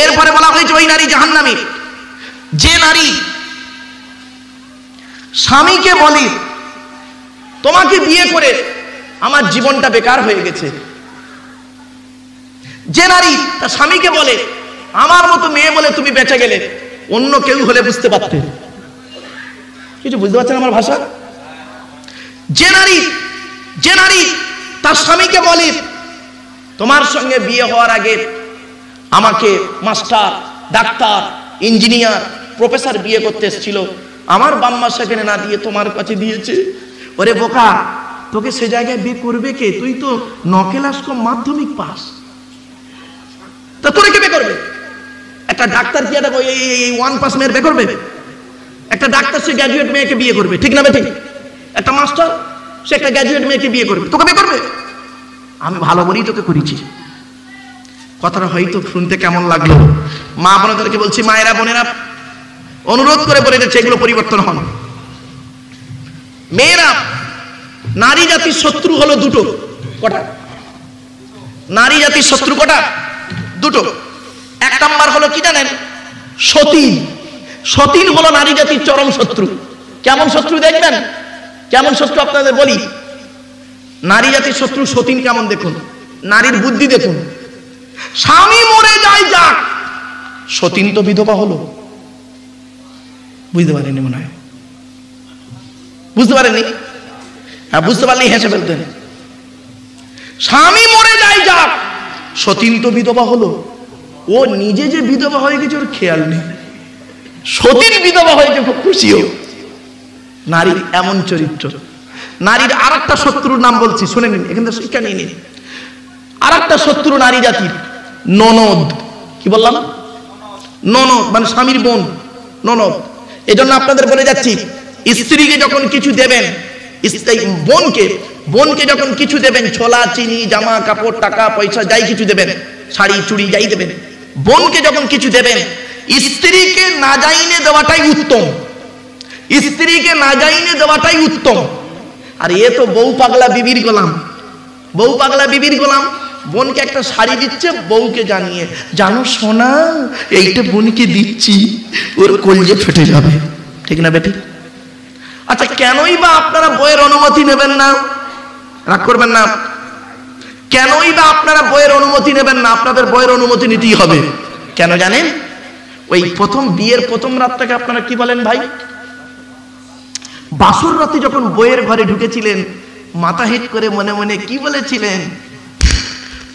এরপরে বলা হয়েছে ওই নারী জাহান্নামী যে নারী স্বামীকে বলে তোমাকে বিয়ে করে আমার জীবনটা বেকার হয়ে গেছে। যে নারী তার স্বামীকে বলে আমার মতো মেয়ে বলে তুমি বেঁচে গেলে, অন্য কেউ হলে বুঝতে পারতে। কিছু বুঝতে পারছেন আমার ভাষা? যে নারী তার স্বামীকে বলে তোমার সঙ্গে বিয়ে হওয়ার আগে আমাকে মাস্টার, ডাক্তার, ইঞ্জিনিয়ার, প্রফেসর বিয়ে করতে এসেছিল, আমার বাম্মা সেখানে না দিয়ে তোমার কাছে দিয়েছে। ওরে বোকা, তোকে সে জায়গায় বিয়ে করবে কে? তুই তো 9 ক্লাস কম মাধ্যমিক পাস, তা তোরে কে বিয়ে করবে? একটা ডাক্তার কি একটা 1 পাস মেয়ের বিয়ে করবে? একটা ডাক্তার সে গ্র্যাজুয়েট মেয়েকে বিয়ে করবে, ঠিক না বেঠিক? একটা মাস্টার সে একটা গ্র্যাজুয়েট মেয়েকে বিয়ে করবে, তোকে বিয়ে করবে? আমি ভালো বলেই তোকে করেছি। কথাটা হয়তো শুনতে কেমন লাগলো, মা বোনদেরকে বলছি, মায়েরা বোনেরা অনুরোধ করে বলে যাচ্ছে এগুলো পরিবর্তন হন। মেয়েরা, নারী জাতির শত্রু হলো দুটো। কটা? নারী জাতির শত্রু কটা? দুটো। 1 নাম্বার হলো কি জানেন? সতীন। সতীন হলো নারী জাতির চরম শত্রু। কেমন শত্রু দেখবেন? কেমন শত্রু আপনাদের বলি। নারী জাতির শত্রু সতীন কেমন দেখুন, নারীর বুদ্ধি দেখুন। স্বামী মরে যায় যাক, সতীন তো বিধবা হলো। বুঝতে পারেনি মনে হয়? বুঝতে পারেননি? হ্যাঁ, বুঝতে পারলেই হেসে ফেলতেন। স্বামী মরে যায় যাক, সতীন তো বিধবা হলো। ও নিজে যে বিধবা হয়ে গেছে ওর খেয়াল নেই, সতীন বিধবা হয়েছে খুব খুশিও। নারীর এমন চরিত্র। নারীর আর একটা শত্রুর নাম বলছি, শুনে নিন, এখান থেকে শিক্ষা নিয়ে নিন। আর একটা শত্রু নারী জাতির, ননদ। কি বললাম? ননদ মানে স্বামীর বোন, ননদ। এই জন্য আপনাদের বলে যাচ্ছি, স্ত্রীকে যখন কিছু দেবেন, বোনকে যখন কিছু দেবেন, ছোলা, চিনি, জামা কাপড়, টাকা পয়সা যাই কিছু দেবেন, শাড়ি চুড়ি যাই দেবেন, বোনকে যখন কিছু দেবেন, স্ত্রীকে না জাইনে দেওয়াটাই উত্তম। স্ত্রীকে না জাইনে দেওয়াটাই উত্তম। আর এ তো বউ পাগলা বিবির গোলাম। বউ পাগলা বিবির গোলাম। বোনকে একটা শাড়ি দিচ্ছে, বউকে জানিয়ে, জানো সোনা এইটা বোনকে দিচ্ছি, ওর কলজে ফেটে যাবে, ঠিক না বেটি? আচ্ছা, কেনই বা আপনারা বইয়ের অনুমতি নেবেন না? রাগ করবেন না। কেনই বা আপনারা বইয়ের অনুমতি নেবেন না? আপনাদের বইয়ের অনুমতি নিতেই হবে। কেন জানেন? ওই প্রথম বিয়ের প্রথম রাতটাকে আপনারা কি বলেন ভাই? বাসর রাতে যখন বইয়ের ঘরে ঢুকেছিলেন, মাথা হিট করে মনে মনে কি বলেছিলেন?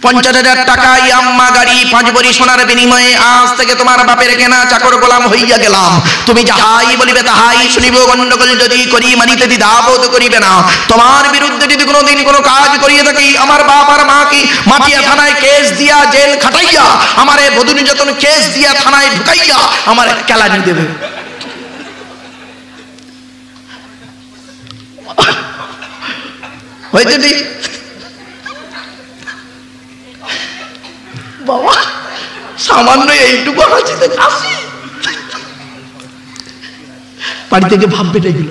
50,000 টাকায় আম্মা গাড়ি, 5 ভরি সোনার বিনিময়ে আজ থেকে তোমার বাপের কেনা চাকর গোলাম হইয়া গেলাম। তুমি যাহাই বলিবে তাহাই শুনিব, গন্ডগোল যদি করি মানিতে দ্বিধাবোধ করিবে না। তোমার বিরুদ্ধে যদি কোনোদিন কোনো কাজ করিয়ে থাকি, আমার বাপ আর মাকে মাটিয়া থানায় কেস দিয়া জেল খাটাইয়া, আমারে বধূ নির্যাতন কেস দিয়া থানায় ঢুকাইয়া আমার কেলানি দেবে। হয়েছে ঠিক? বাবা, সামান্য এইটুকু হাসিতে কাশি, বাড়ি থেকে ভাব বেটে গেল।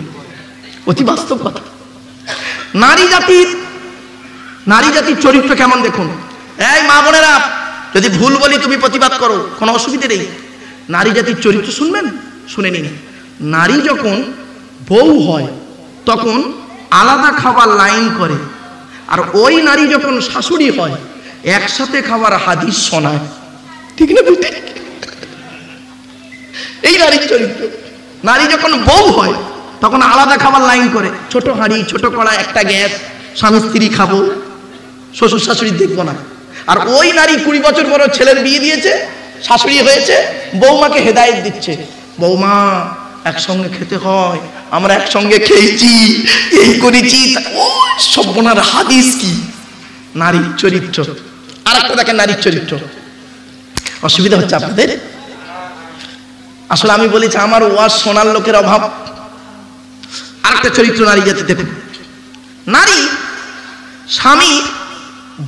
অতি বাস্তব কথা। নারী জাতির চরিত্র কেমন দেখুন। এই মা বোনেরা, যদি ভুল বলি তুমি প্রতিবাদ করো, কোনো অসুবিধা নেই। নারী জাতির চরিত্র শুনবেন, শুনে নিন। নারী যখন বউ হয় তখন আলাদা খাবার লাইন করে, আর ওই নারী যখন শাশুড়ি হয় একসাথে খাবার হাদিস শোনায়, ঠিক না? এই নারীর চরিত্র। নারী যখন বউ হয় তখন আলাদা খাবার লাইন করে, ছোট হাঁড়ি, ছোট কড়া, একটা গ্যাস, স্বামী স্ত্রী খাবো, শ্বশুর শাশুড়ি দেখবো না। আর ওই নারী 20 বছর পর ছেলের বিয়ে দিয়েছে, শাশুড়ি হয়েছে, বৌমাকে হেদায়েত দিচ্ছে, বৌমা একসঙ্গে খেতে হয়, আমরা একসঙ্গে খেয়েছি, এই করেছি। ও সব্বনার হাদিস কি? নারীর চরিত্র। আর একটা দেখেন নারীর চরিত্র। অসুবিধা হচ্ছে আপনাদের? আসলে আমি বলেছি আমার ওয়াজ শোনার লোকের অভাব। আর একটা চরিত্র নারী জাতি দেখুন। নারী স্বামী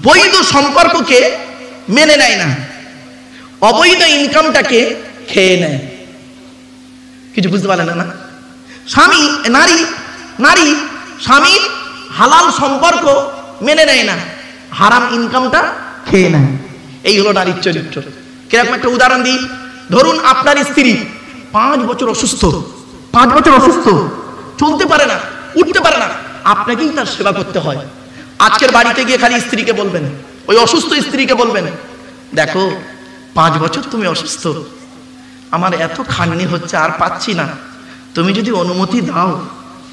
বৈধ সম্পর্ককে মেনে নেয় না, অবৈধ ইনকামটাকে খেয়ে নেয়। কিছু বুঝতে পারলেন না? নারী স্বামীর হালাল সম্পর্ক মেনে নেয় না, হারাম ইনকামটা খেয়ে নেয়। এই হলো নারীর চরিত্র। কিরকম একটা উদাহরণ দিই, ধরুন আপনার স্ত্রী 5 বছর অসুস্থ, 5 বছর অসুস্থ, চলতে পারে না, উঠতে পারে না, আপনাকেই তার সেবা করতে হয়। আজকের বাড়িতে গিয়ে খালি স্ত্রীকে বলবেন, ওই অসুস্থ স্ত্রীকে বলবেন, দেখো 5 বছর তুমি অসুস্থ, আমার এত খাটনি হচ্ছে, আর পাচ্ছি না, তুমি যদি অনুমতি দাও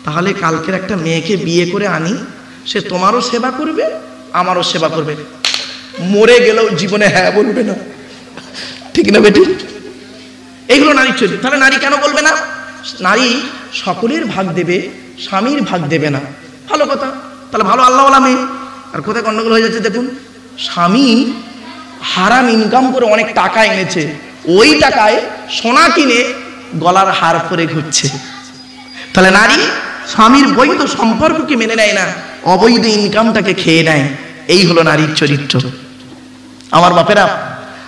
তাহলে কালকের একটা মেয়েকে বিয়ে করে আনি, সে তোমারও সেবা করবে আমারও সেবা করবে। মরে গেলেও জীবনে হ্যাঁ বলবে না, ঠিক না বেটি? এইগুলো নারীর চরিত্র। তাহলে নারী কেন বলবে না? নারী সকলের ভাগ দেবে, স্বামীর ভাগ দেবে না। ভালো কথা, তাহলে ভালো আল্লাহওয়ালা মেয়ে। আর কোথায় গন্ডগোল হয়ে যাচ্ছে দেখুন, স্বামী হারাম ইনকাম করে অনেক টাকা এনেছে, ওই টাকায় সোনা কিনে গলার হার পরে ঘুরছে। তাহলে নারী স্বামীর বৈধ সম্পর্ককে মেনে নেয় না, অবৈধ ইনকামটাকে খেয়ে নেয়। এই হলো নারীর চরিত্র। আমার বাপেরা,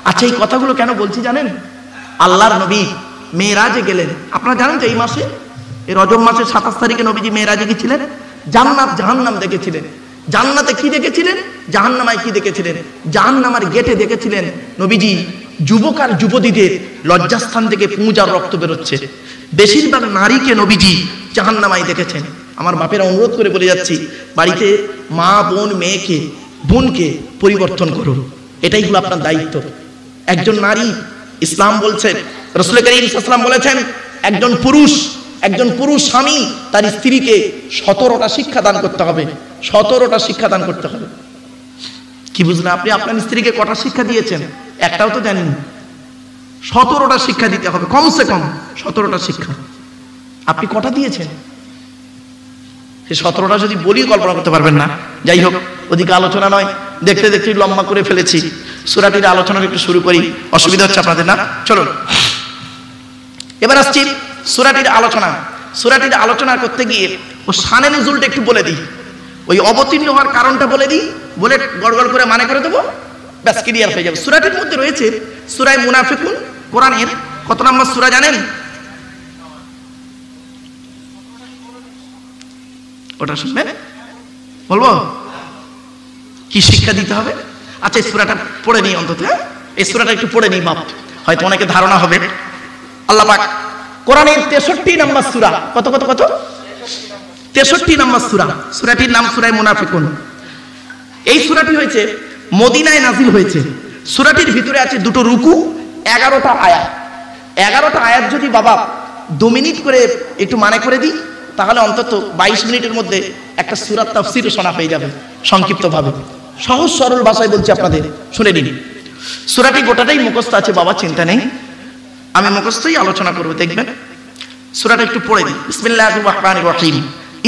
আচ্ছা এই কথাগুলো কেন বলছি জানেন? আল্লাহর নবী মেরাজে গেলেন, আপনারা জানেন তো এই মাসে, এই রজব মাসের 27 তারিখে নবীজি মেরাজে গেছিলেন, জান্নাত জাহান্নাম দেখেছিলেন। জান্নাতে কি দেখেছিলেন, জাহান্নামায় কি দেখেছিলেন? জাহান্নামার গেটে দেখেছিলেন নবীজি যুবক আর যুবতীদের লজ্জাস্থান থেকে পুঁজ আর রক্ত বেরোচ্ছে। বেশিরভাগ নারীকে নবীজি জাহান্নামায় দেখেছেন। আমার বাপেরা অনুরোধ করে বলে যাচ্ছি, বাড়িতে মা বোন মেয়েকে বোনকে পরিবর্তন করুন, এটাই হলো আপনার দায়িত্ব। একজন নারী, ইসলাম বলছে, রাসূল করিম সাল্লাল্লাহু আলাইহি ওয়াসাল্লাম বলেছেন, একজন পুরুষ স্বামী তার স্ত্রীকে 17টা শিক্ষা দান করতে হবে, 17টা শিক্ষা দান করতে হবে। কি বুঝলেন আপনি? আপনার স্ত্রীকে কটা শিক্ষা দিয়েছেন? একটাও তো দেননি। 17টা শিক্ষা দিতে হবে, কমসে কম 17টা শিক্ষা। আপনি কটা দিয়েছেন? সেই 17টা যদি বলি কল্পনা করতে পারবেন না। যাই হোক, ওদিকে আলোচনা নয়, দেখতে দেখতে লম্বা করে ফেলেছি। সূরাটির আলোচনা একটু শুরু করি, অসুবিধা হচ্ছে আপনাদের না? চলুন এবার আসছি সূরাটির আলোচনা। সূরাটির আলোচনা করতে গিয়ে ও শানে নুজুলটা একটু বলে দিই, ওই অবতীর্ণ হওয়ার কারণটা বলে দিই, বলে গড়গড় করে মানে করে দেবো, ব্যাস ক্লিয়ার হয়ে যাবে। সূরাটির মধ্যে রয়েছে সূরা মুনাফিকুন। কোরআনের কত নম্বর সূরা জানেন? ওটা শুনবেন, বলবো কি শিক্ষা দিতে হবে। আচ্ছা এই সূরাটা পড়ে নিই অন্তত, এই সূরাটা একটু পড়ে নিই, বাপ হয়তো অনেকে ধারণা হবে। আল্লাহ পাক কোরআনের 63 নম্বর সূরা, কত কত কত 63 নম্বর সূরা, সূরাটির নাম সূরা মুনাফিকুন। এই সূরাটি হয়েছে মদিনায় নাজিল হয়েছে। সূরাটির ভিতরে আছে দুটো রুকু, 11টা আয়াত। 11টা আয়াত যদি বাবা 2 মিনিট করে একটু মানে করে দিই, তাহলে অন্তত 22 মিনিটের মধ্যে একটা সূরার তাফসীর শোনা হয়ে যাবে সংক্ষিপ্তভাবে। সহজ সরল ভাষায় বলছি আপনাদের, শুনে নিন। সূরাটি গোটাটাই মুখস্থ আছে বাবা, চিন্তা নেই, আমি মুখস্থই আলোচনা করব, দেখবেন। সূরাটা একটু পড়ে দিই। বিসমিল্লাহির রাহমানির রহিম।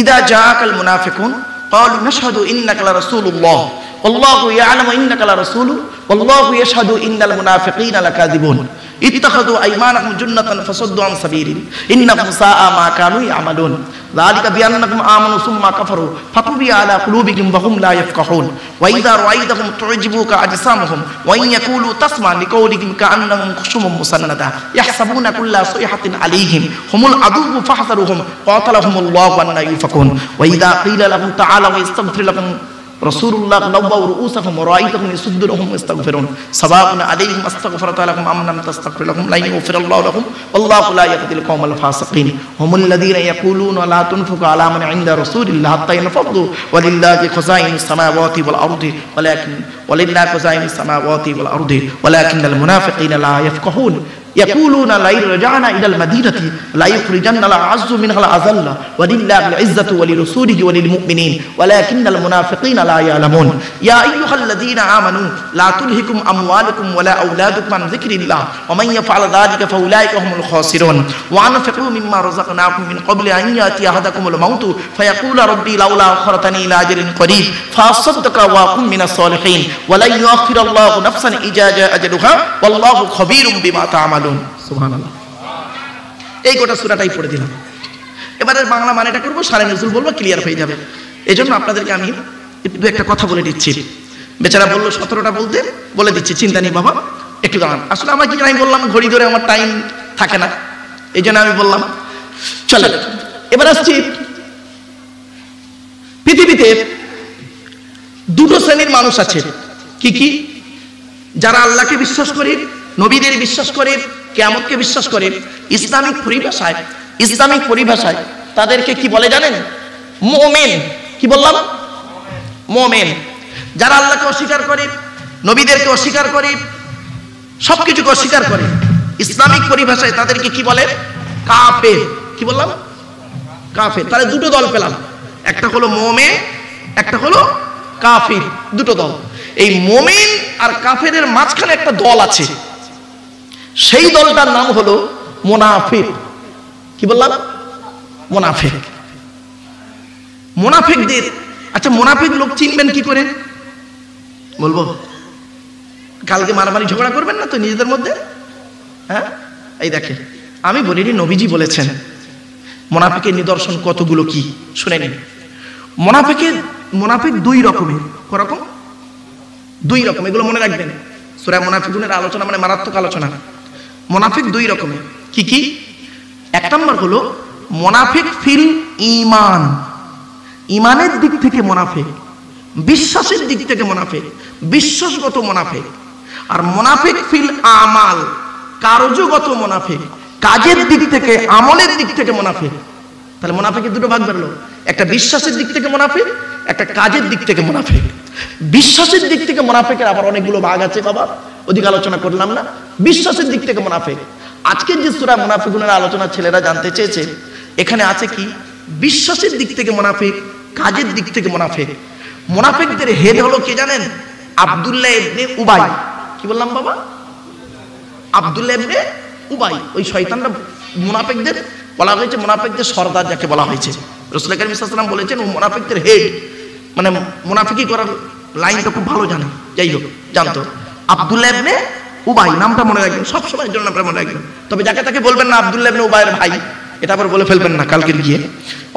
ইদা জাআকাল মুনাফিকুন ক্বালু নাশহাদু ইন্নাকা লারাসূলুল্লাহ ওয়াল্লাহু ইয়ালামু ইন্নাকা লারাসূলু ওয়াল্লাহু ইয়াশহাদু ইন্নাল মুনাফিকিনা লাকাযিবুন ইত্তাখাযু আইমানাহুম জুন্নাতান ফাসাদ্দু আন সাবিলি ইন্নাহুম সাআ মা কানু ইয়ামালুন যালিকা বিআন্নাকুম আমানু সুম্মা কাফারু ফাতুবিয়া আলা কুলুবিহিম ওয়া হুম লা ইয়াফকাহুন ওয়া ইযা রাআইতাহুম তু'জিবুকা আজসামুহুম ওয়া ইন ইয়াকুলু তাসমা লিকাউলিহিম কাআন্নাহুম খুশুমুম মুসান্নাদা ইয়াহসাবুনা কুল্লা সাইহাতিন আলাইহিম হুমুল আদুউ ফাহযারুহুম ক্বাতালাহুমুল্লাহু আন্না ইউফাকুন ওয়া ইযা ক্বিলা লাহুম তাআলা ওয়া ইস্তাগফির লাকুম রাসূলুল্লাহ লাওয়াউ রুউসাহুম ওয়া রাআইতাহুম ইয়াসুদ্দুনহুম ইস্তাগফিরুন সাওয়াউন আলাইহিম আস্তাগফারতু লাকুম আম লাম তাস্তাগফির লাহুম লা ইয়াগফিরুল্লাহু লাহুম ওয়াল্লাহু লা ইয়াহদিল কওমাল ফাসিকিন হুমুল লাযীনা ইয়াকুলুনা লা তুনফিকু আলা মান ইনদা রাসূলিল্লাহ হাত্তা ইয়ানফাদু ওয়ালিল্লাহি খাযাইনুস সামাওয়াতি ওয়াল আরদি ওয়ালিল্লাহি খাযাইনুস সামাওয়াতি ওয়াল আরদি ওয়ালাকিন্নাল মুনাফিকিনা লা ইয়াফকাহুন يقولون لا يرجعنا إلى المدينة لا يخرجن الأعز منها الأذل ولله العزة ولرسوله وللمؤمنين ولكن المنافقين لا يعلمون يا أيها الذين آمنوا لا تلهكم أموالكم ولا أولادكم عن ذكر الله ومن يفعل ذلك فأولئك هم الخاسرون وأنفقوا مما رزقناكم من قبل أن يأتي أحدكم الموت فيقول ربي لولا أخرتني إلى أجل قريب فأصدق وأكن من الصالحين ولن يؤخر الله نفسا إذا جاء أجلها والله خبير بما تعملون। সুবহানাল্লাহ। এই গোটা সূরাটাই পড়ে দিলাম। এবারে বাংলা মানেটা করব, শানে নুজুল বলবো, ক্লিয়ার হয়ে যাবে। এজন্য আপনাদেরকে আমি দু একটা কথা বলে দিচ্ছি। বেচারা বললো 17টা বলতে, বলে দিচ্ছি, চিন্তা নেই বাবা, একটু দাঁড়ান। আসলে আমার কি আমি বললাম ঘড়ি ধরে আমার টাইম থাকে না, এই জন্য আমি বললাম। চলে এবার আসছি, পৃথিবীতে দুটো শ্রেণীর মানুষ আছে। কি কি? যারা আল্লাহকে বিশ্বাস করি, নবীদের বিশ্বাস করে, কিয়ামতকে বিশ্বাস করে, ইসলামিক পরিভাষায় তাদেরকে কি বলে জানেন? মুমিন। কি বললাম? মুমিন। যারা আল্লাহকে অস্বীকার করে, নবীদেরকে অস্বীকার করে, সবকিছুকে অস্বীকার করে, ইসলামিক পরিভাষায় তাদেরকে কি বলে? কাফের। কি বললাম? কাফের। তাহলে দুটো দল পেলাম, একটা হলো মুমিন, একটা হলো কাফির, দুটো দল। এই মুমিন আর কাফেরের মাঝখানে একটা দল আছে, সেই দলটার নাম হলো মুনাফিক। কি বললাম? মুনাফিক। মুনাফিকদের, আচ্ছা মুনাফিক লোক চিনবেন কি করে? বলবো? কালকে মারামারি ঝগড়া করবেন না তো নিজেদের মধ্যে? হ্যাঁ, এই দেখেন, আমি বলিনি, নবীজি বলেছেন মুনাফিকের নিদর্শন কতগুলো কি শুনে নিন। মুনাফিক দুই রকমের। করকম? দুই রকম, এগুলো মনে রাখবেন। সূরা মুনাফিকুনের আলোচনা মানে মারাত্মক আলোচনা। মুনাফিক দুই রকমের। কি কি? এক নম্বর হলো মুনাফিক ফিল ঈমান, ঈমানের দিক থেকে মুনাফিক, বিশ্বাসের দিক থেকে মুনাফিক, বিশ্বাসগত মুনাফিক। আর মুনাফিক ফিল আমাল, কার্যগত মুনাফিক, কাজের দিক থেকে, আমলের দিক থেকে মুনাফিক। তাহলে মুনাফিকের দুটো ভাগ বেরলো, একটা বিশ্বাসের দিক থেকে মুনাফিক, একটা কাজের দিক থেকে মুনাফিক। বিশ্বাসের দিক থেকে মুনাফিকের আবার অনেকগুলো ভাগ আছে বাবা, অধিক আলোচনা করলাম না। বিশ্বাসের দিক থেকে মুনাফিক, আজকের যে সূরা মুনাফিকুনের আলোচনা ছেলেরা জানতে চেয়েছে, এখানে আছে কি? বিশ্বাসের দিক থেকে মুনাফিক, কাজের দিক থেকে মুনাফিক। মুনাফিকদের হেড হলো কে জানেন? আব্দুল্লাহ ইবনে উবাই। কি বললাম বাবা? আব্দুল্লাহ ইবনে উবাই। ওই শয়তানরা মুনাফিকদের বলা হয়েছে, মুনাফিকদের সর্দার যাকে বলা হয়েছে। রাসূল কারীম সাল্লাল্লাহু আলাইহি ওয়াসাল্লাম বলেছেন ও মুনাফিকদের হেড, মানে মুনাফিকি করার লাইনটা খুব ভালো জানে। যাই হোক, জানতো। আব্দুল্লাহ ইবনে উবাই নামটা মনে রাখবেন, সব সময়ের জন্য নামটা মনে রাখবেন। তবে যাকে তাকে বলবেন না আব্দুল্লাহ ইবনে উবাইয়ের ভাই, এটা আবার বলে ফেলবেন না কালকে গিয়ে।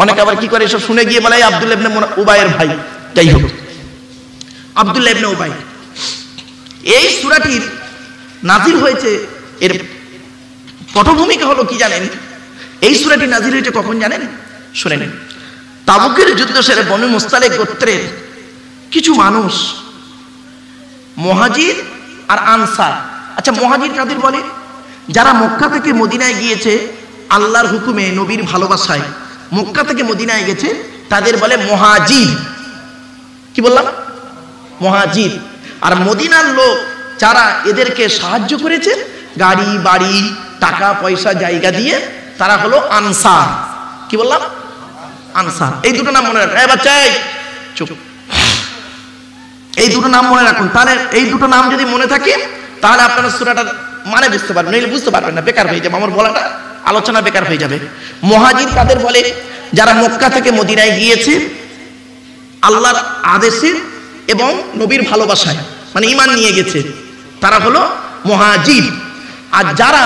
অনেকে আবার কি করে, এসব শুনে গিয়ে বলে আব্দুল্লাহ ইবনে উবাইয়ের ভাই। যাই হোক, আব্দুল্লাহ ইবনে উবাই। এই সূরাটির নাজিল হয়েছে, এর পটভূমিকা হলো কি জানেন? এই সূরাটি নাজিল হয়েছে কখন জানেন? শুনে নিন। তাবুকের যুদ্ধ সেরে বনু মুস্তালিক গোত্রের কিছু মানুষ, মুহাজির আর আনসার। আচ্ছা, মুহাজির কাদের বলে? যারা মক্কা থেকে মদিনায় গিয়েছে আল্লাহর হুকুমে, নবীর ভালোবাসায় মক্কা থেকে মদিনায় গেছে, তাদের বলে মুহাজির। কি বললাম? মুহাজির। আর মদিনার লোক যারা এদেরকে সাহায্য করেছে গাড়ি বাড়ি টাকা পয়সা জায়গা দিয়ে, তারা হলো আনসার। কি বললাম? আনসার। এই দুটো নাম মনে রাখুন। বাচ্চাই চুপ, এই দুটো নাম মনে রাখুন। তাহলে এই দুটো নাম যদি মনে থাকে তাহলে আপনারা সূরাটার মানে বুঝতে পারবেন, নইলে বুঝতে পারবেন না, বেকার হয়ে যাবে আমার বলাটা, আলোচনা বেকার হয়ে যাবে। মুহাজির কাদের বলে? যারা মক্কা থেকে মদিনায় গিয়েছে আল্লাহর আদেশে এবং নবীর ভালোবাসায়, মানে ঈমান নিয়ে গেছে, তারা হলো মুহাজির। আর যারা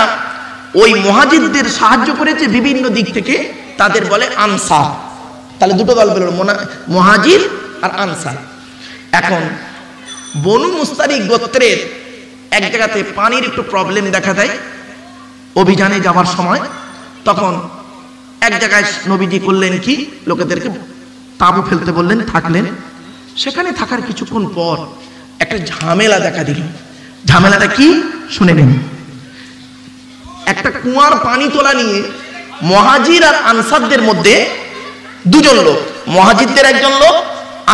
ওই মুহাজিরদের সাহায্য করেছে বিভিন্ন দিক থেকে, তাদের বলে আনসার। তাহলে দুটো দল বেরোলো, মুহাজির আর আনসার। এখন বনু মুস্তালিক গোত্রের এক জায়গাতে পানির একটু প্রবলেম দেখা দেয় অভিযানে যাওয়ার সময়। তখন এক জায়গায় নবীজি করলেন কি, লোকেদেরকে তাঁবু ফেলতে বললেন, থাকলেন। সেখানে থাকার কিছুক্ষণ পর একটা ঝামেলা দেখা দিল। ঝামেলাটা কি শুনে নিন। একটা কুয়ার পানি তোলা নিয়ে মুহাজির আর আনসারদের মধ্যে দুজন লোক, মুহাজিরদের একজন লোক,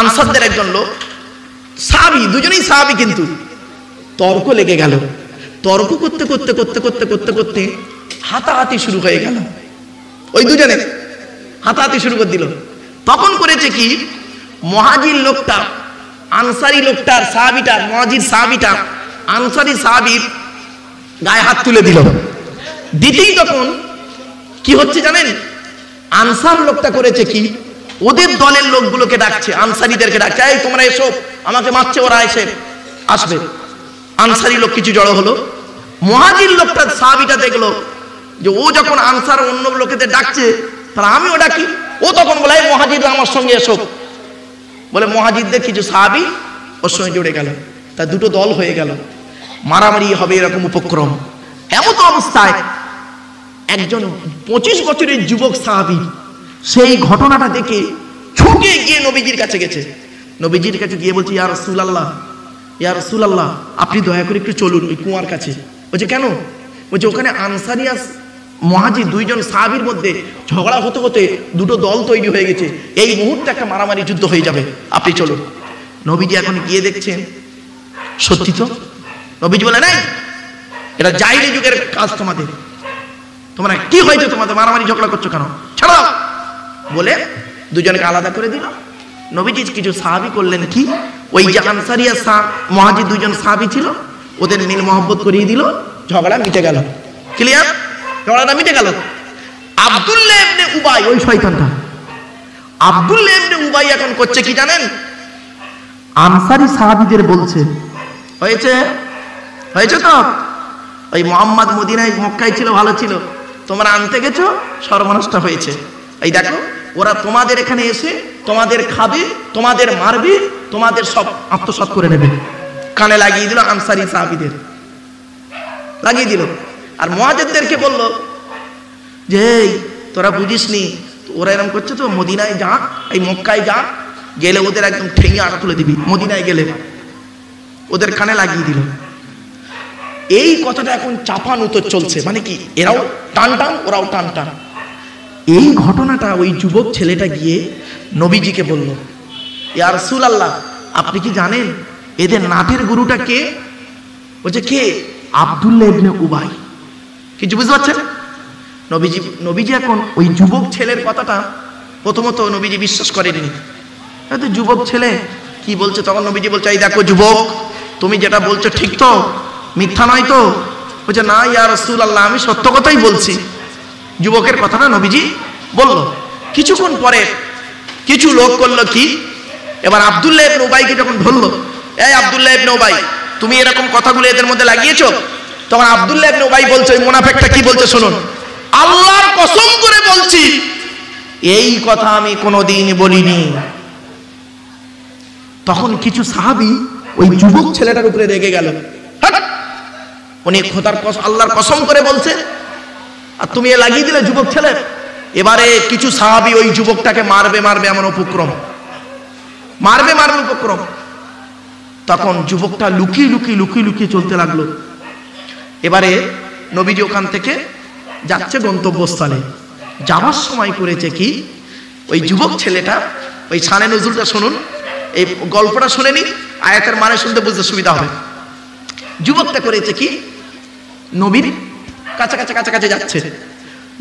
আনসারদের একজন লোক, সাহাবী, দুজনেই সাহাবী, কিন্তু তর্ক লেগে গেল। তর্ক করতে করতে করতে করতে করতে করতে হাতাহাতি শুরু হয়ে গেল। ওই দুজনে হাতাহাতি শুরু করে দিল। তখন করেছে কি, মুহাজির লোকটা আনসারি লোকটার, সাহাবীটার, মুহাজির সাহাবীটা আনসারি সাহাবীর গায়ে হাত তুলে দিল। দিতেই তখন কি হচ্ছে জানেন? আনসার লোকটা করেছে কি, ওদের দলের লোকগুলোকে ডাকছে, আনসারীদেরকে ডাকছে, এই তোমরা এসো, আমাকে মারছে ওরা, এসে আসবে। আনসারি লোক কিছু জড়ো হলো। মুহাজির লোকটা, সাহাবীটা দেখলো যে ও যখন আনসার অন্য লোকেদের ডাকছে, তাহলে আমিও ডাকি। ও তখন বলে মুহাজিররা আমার সঙ্গে এসো, বলে মুহাজিরদের কিছু সাহাবী ওর সঙ্গে জুড়ে গেল। তা দুটো দল হয়ে গেল, মারামারি হবে এরকম উপক্রম। এমন অবস্থায় একজন 25 বছরের যুবক সাহাবী সেই ঘটনাটা দেখে ছুটে গিয়ে নবীজির কাছে গেছে। নবীজির কাছে গিয়ে বলছে, ইয়া রাসূলুল্লাহ, ইয়া রাসূলুল্লাহ, আপনি দয়া করে একটু চলুন ওই কুয়ার কাছে। বলছে কেন? বলছে ওখানে আনসারি আর মুহাজির দুইজন সাহাবীর মধ্যে ঝগড়া হতে হতে দুটো দল তৈরি হয়ে গেছে, এই মুহূর্তে একটা মারামারি যুদ্ধ হয়ে যাবে, আপনি চলুন। নবীজি এখন গিয়ে দেখছেন সত্যি তো। নবীজি বলে নাই, এটা জাহিলি যুগের কাজ, তোমরা কি হয়েছে, তোমাদের মারামারি ঝগড়া করছো কেন, ছাড়ো বলে দুজনকে আলাদা করে দিল। নবীজি কিছু সাহাবী করলেন কি, ওই যে আনসারি আর মুহাজির দুইজন সাহাবী ছিল ওদের মিল মহব্বত করিয়ে দিল, ঝগড়া মিটে গেল। ক্লিয়ার? ঝগড়াটা মিটে গেল। আব্দুল্লাহ ইবনে উবাই, ওই শয়তানটা আব্দুল্লাহ ইবনে উবাই এখন করছে কি জানেন? আনসারি সাহাবীদের বলছে হয়েছে তো, ওই মুহাম্মদ মদিনায় মক্কায় ছিল, ভালো ছিল, তোমরা আনতে গেছো, সর্বনাশটা হয়েছে। এই দেখো ওরা তোমাদের এখানে এসে তোমাদের খাবে, তোমাদের মারবে, তোমাদের সব আত্মসাৎ করে নেবে। কানে লাগিয়ে দিল, আনসারি সাহাবীদের লাগিয়ে দিল। আর মুহাজিরদেরকে বলল যে তোরা বুঝিসনি, ওরা এরকম করছে তো, মদিনায় যা, এই মক্কায় যা, গেলে ওদের একদম ঠেঙে আটা তুলে দিবি, মদিনায় গেলে। ওদের কানে লাগিয়ে দিল। এই কথাটা এখন চাপান উত্তর চলছে, মানে কি এরাও টান টান ওরাও টান টান। এই ঘটনাটা ওই যুবক ছেলেটা গিয়ে নবীজিকে বলল, ইয়া রাসূলুল্লাহ আপনি কি জানেন এদের নাটের গুরুটা কে? বলছে কে? আব্দুল্লাহ ইবনে উবাই। কিছু বুঝতে পারছেন? নবীজি এখন ওই যুবক ছেলের কথাটা প্রথমত নবীজি বিশ্বাস করেনি। হয়তো যুবক ছেলে কি বলছে, তখন নবীজি বলছে এই দেখো যুবক, তুমি যেটা বলছো ঠিক তো, মিথ্যা নয় তো? বলছে না ইয়া রাসূলুল্লাহ আমি সত্য কথাই বলছি। যুবকের কথাটা নবীজি বলল। কিছুক্ষণ পরে কিছু লোক করলো কি, এবার আব্দুল্লাহ ইবনে উবাইকে যখন ধরলো, এই আব্দুল্লাহ ইবনে উবাই তুমি এরকম কথাগুলো এদের মধ্যে লাগিয়েছো, তখন আব্দুল্লাহ ইবনে উবাই বলছে, ওই মুনাফিকটা কি বলছে শুনুন, আল্লাহর কসম করে বলছি এই কথা আমি কোনোদিন বলিনি। তখন কিছু সাহাবী ওই যুবক ছেলেটার উপরে রেগে গেল, উনি খোদার আল্লাহর কসম করে বলছে আর তুমি লাগিয়ে দিলে যুবক ছেলে। এবারে কিছু সাহাবী ওই যুবকটাকে মারবে এমন উপক্রম, মারবে উপক্রম। তখন যুবকটা লুকিয়ে চলতে লাগলো। এবারে নবীজি ওখান থেকে যাচ্ছে গন্তব্যস্থলে, যাওয়ার সময় করেছে কি, ওই যুবক ছেলেটা, ওই শানে নজরুলটা শুনুন, এই গল্পটা শুনে নি, আয়াতের মানে শুনতে বুঝতে সুবিধা হবে। যুবকটা করেছে কি, নবীর কাছাকাছি যাচ্ছে,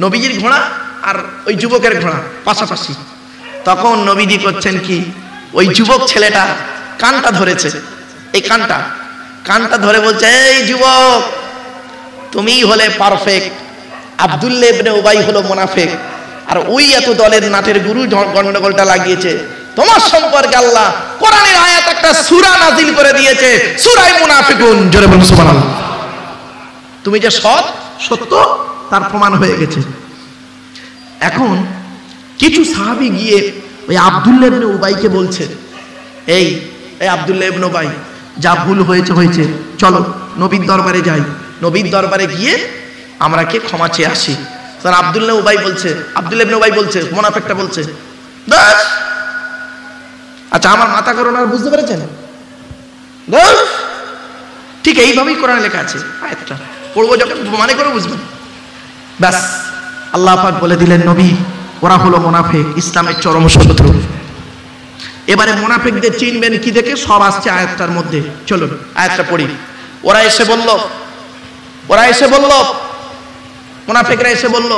নবীজির ঘোড়া আর ওই যুবকের ঘোড়া পাশাপাশি। তখন নবীজি করছেন কি, ওই যুবক ছেলেটা কানটা ধরেছে, এই কানটা ধরে বলছে, এই যুবক তুমিই হলে পারফেক্ট, আব্দুল্লাহ ইবনে উবাই হলো মুনাফিক, আর ওই এত দলের নাটের গুরু গন্ডগোলটা লাগিয়েছে। তোমার সম্পর্কে আল্লাহ কোরআনের আয়াত একটা সূরা নাযিল করে দিয়েছে, সূরা মুনাফিকুন। জোরে বলুন সুবহানাল্লাহ। তুমি যে সত্য তার প্রমাণ হয়ে গেছে। এখন কিছু সাহাবী গিয়ে ওই আব্দুল্লাহ ইবনে উবাইকে বলছে, এই আব্দুল্লাহ ইবনে উবাই যা ভুল হয়েছে, চলো নবীর দরবারে যাই, নবীর দরবারে গিয়ে আমরা কে ক্ষমা চেয়ে আসি। স্যার আব্দুল্লাহ ইবনে উবাই বলছে, মুনাফিকটা বলছে, বাস আচ্ছা আমার মাথা করো না, বুঝতে পেরেছেন? ঠিক এইভাবেই কোরআনে লেখা আছে, আয়াতটা পড়বো যখন মানে করে বুঝবেন। ব্যাস আল্লাহ পাক বলে দিলেন, নবী ওরা হলো মুনাফিক, ইসলামের চরম শত্রু। এবারে মুনাফিকদের চিনবেন কি দেখে, সব আসছে আয়াতটার মধ্যে। চলুন আয়াতটা পড়ি। ওরা এসে বলল, মুনাফিকরা এসে বলল,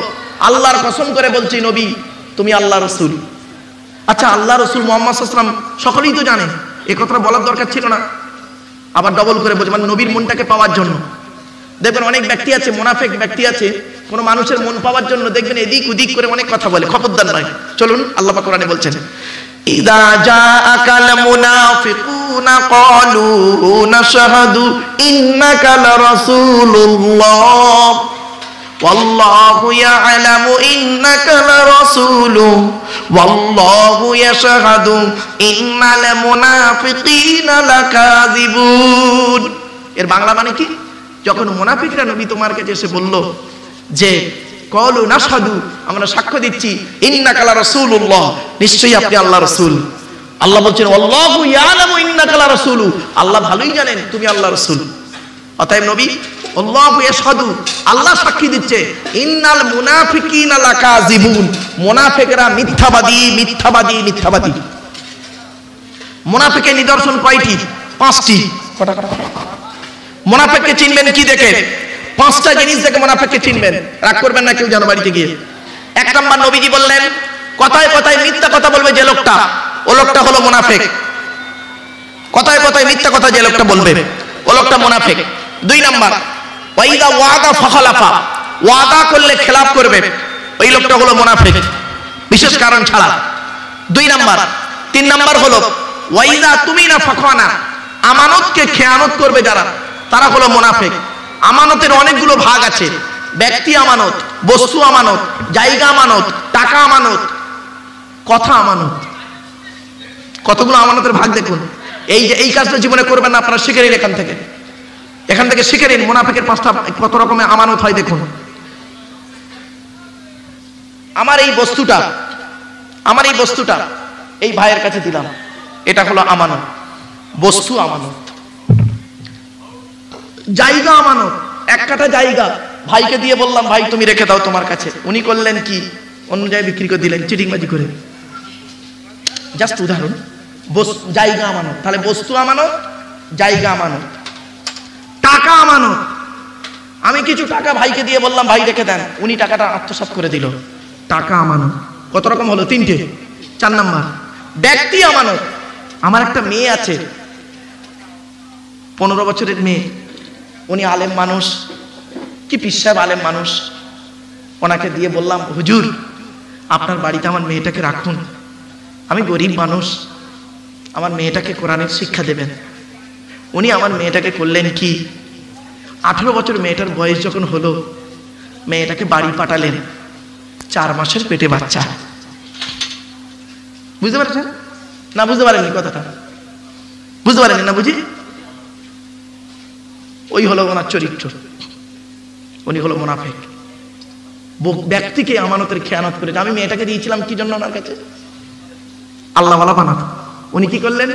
আল্লাহর কসম করে বলছি নবী তুমি আল্লাহর রাসূল। আচ্ছা আল্লাহ রাসূল মুহাম্মদ সাল্লাল্লাহু আলাইহি ওয়াসাল্লাম সকলেই তো জানেন, এই কথাটা বলার দরকার ছিল না। আবার ডবল করে বলছে, মানে নবীর মনটাকে পাওয়ার জন্য। দেখবেন অনেক ব্যক্তি আছে, মুনাফিক ব্যক্তি আছে, কোন মানুষের মন পাওয়ার জন্য দেখবেন এদিক ওদিক করে অনেক কথা বলে, খবরদার নয়। চলুন আল্লাহ পাক কোরআনে বলছেন, ইযা জাআকাল মুনাফিকুনা ক্বালু নাশহাদু ইন্নাকা লারাসূলুল্লাহ ওয়াল্লাহু ইয়ালামু ইন্নাকা লারাসূলুহু ওয়াল্লাহু ইয়াশহাদু ইন্নাল মুনাফিকিনা লাকাযিবুন। এর বাংলা মানে কি? যখন মুনাফিকরা নবী তোমার কাছে এসে বলল যে ক্বালু নাশহাদু আমরা সাক্ষ্য দিচ্ছি, ইন্নাকা লারাসূলুল্লাহ নিশ্চয়ই আপনি আল্লাহর রাসূল। আল্লাহ বলছেন ওয়াল্লাহু ইয়ালামু ইন্নাকা লারাসূলুহু আল্লাহ ভালোই জানেন তুমি আল্লাহর রাসূল। অতএব নবী আল্লাহু ইয়াশহাদু, আল্লাহ সাক্ষী দিচ্ছে, ইন্নাল মুনাফিকিনা লাকাযিবুন, মুনাফিকরা মিথ্যাবাদী মিথ্যাবাদী মিথ্যাবাদী। মুনাফিকের নিদর্শন কয়টি? 5টি। মুনাফিককে চিনবেন কি দেখে? 5টা জিনিস দেখে মুনাফিককে চিনবেন। রাগ করবেন না কেউ যেন বাড়িতে গিয়ে। 1 নাম্বার, নবীজি বললেন কথায় কথায় মিথ্যা কথা বলবে যে লোকটা, ও লোকটা হলো মুনাফিক। কথায় কথায় মিথ্যা কথা যে লোকটা বলবে, ও লোকটা মুনাফিক। 2 নাম্বার, ওয়াইদা ওয়াদা ফাখালাফা, ওয়াদা করলে খেলাফ করবে, ওই লোকটা হলো মুনাফিক, বিশেষ কারণ ছাড়া। 2 নাম্বার। 3 নাম্বার হলো ওয়াইদা তুমিনা ফাখানা, আমানতকে খেয়ানত করবে যারা, তারা হলো মুনাফিক। আমানতের অনেকগুলো ভাগ আছে, ব্যক্তি আমানত, বস্তু আমানত, জায়গা আমানত, টাকা আমানত, কথা আমানত। কতগুলো আমানতের ভাগ দেখুন। এই যে এই কাজটা জীবনে করবেন না, আপনারা শিখে নিন এখান থেকে শিখে নিন মুনাফিকের 5টা কত রকমের আমানত হয় দেখুন। আমার এই বস্তুটা এই ভাইয়ের কাছে দিলাম, এটা হলো আমানত, বস্তু আমানত। জায়গা আমানত, 1 কাঠা জায়গা ভাইকে দিয়ে বললাম, ভাই তুমি রেখে দাও তোমার কাছে। উনি করলেন কি? অন্য জায়গায় বিক্রি করে দিলেন চিটিংবাজি করে। জাস্ট উদাহরণ। জায়গা আমানত, তাহলে বস্তু আমানত, জায়গা আমানত। টাকা আমানত, আমি কিছু টাকা ভাইকে দিয়ে বললাম ভাই রেখে দেন, উনি টাকাটা আত্মসাৎ করে দিল, টাকা আমানত। কত রকম হলো? 3টে। 4 নাম্বার, ব্যক্তি আমানত। আমার একটা মেয়ে আছে, 15 বছরের মেয়ে, উনি আলেম মানুষ, কি পীর সাহেব আলেম মানুষ। ওনাকে দিয়ে বললাম, হুজুর আপনার বাড়িতে আমার মেয়েটাকে রাখুন, আমি গরিব মানুষ, আমার মেয়েটাকে কোরআনের শিক্ষা দেবেন। উনি আমার মেয়েটাকে করলেন কি, 18 বছর মেয়েটার বয়স যখন হলো, মেয়েটাকে বাড়ি পাঠালেন, 4 মাসের পেটে বাচ্চা। বুঝতে পারছেন না? বুঝতে পারেননি কথাটা? বুঝতে পারেননি না? বুঝি ওই হলো ওনার চরিত্র, উনি হলো মুনাফিক। ব্যক্তিকে আমানতের খেয়ানত করে। আমি মেয়েটাকে দিয়েছিলাম কি জন্য? ওনার কাছে আল্লাহ ওয়ালা বানাতো। উনি কি করলেন?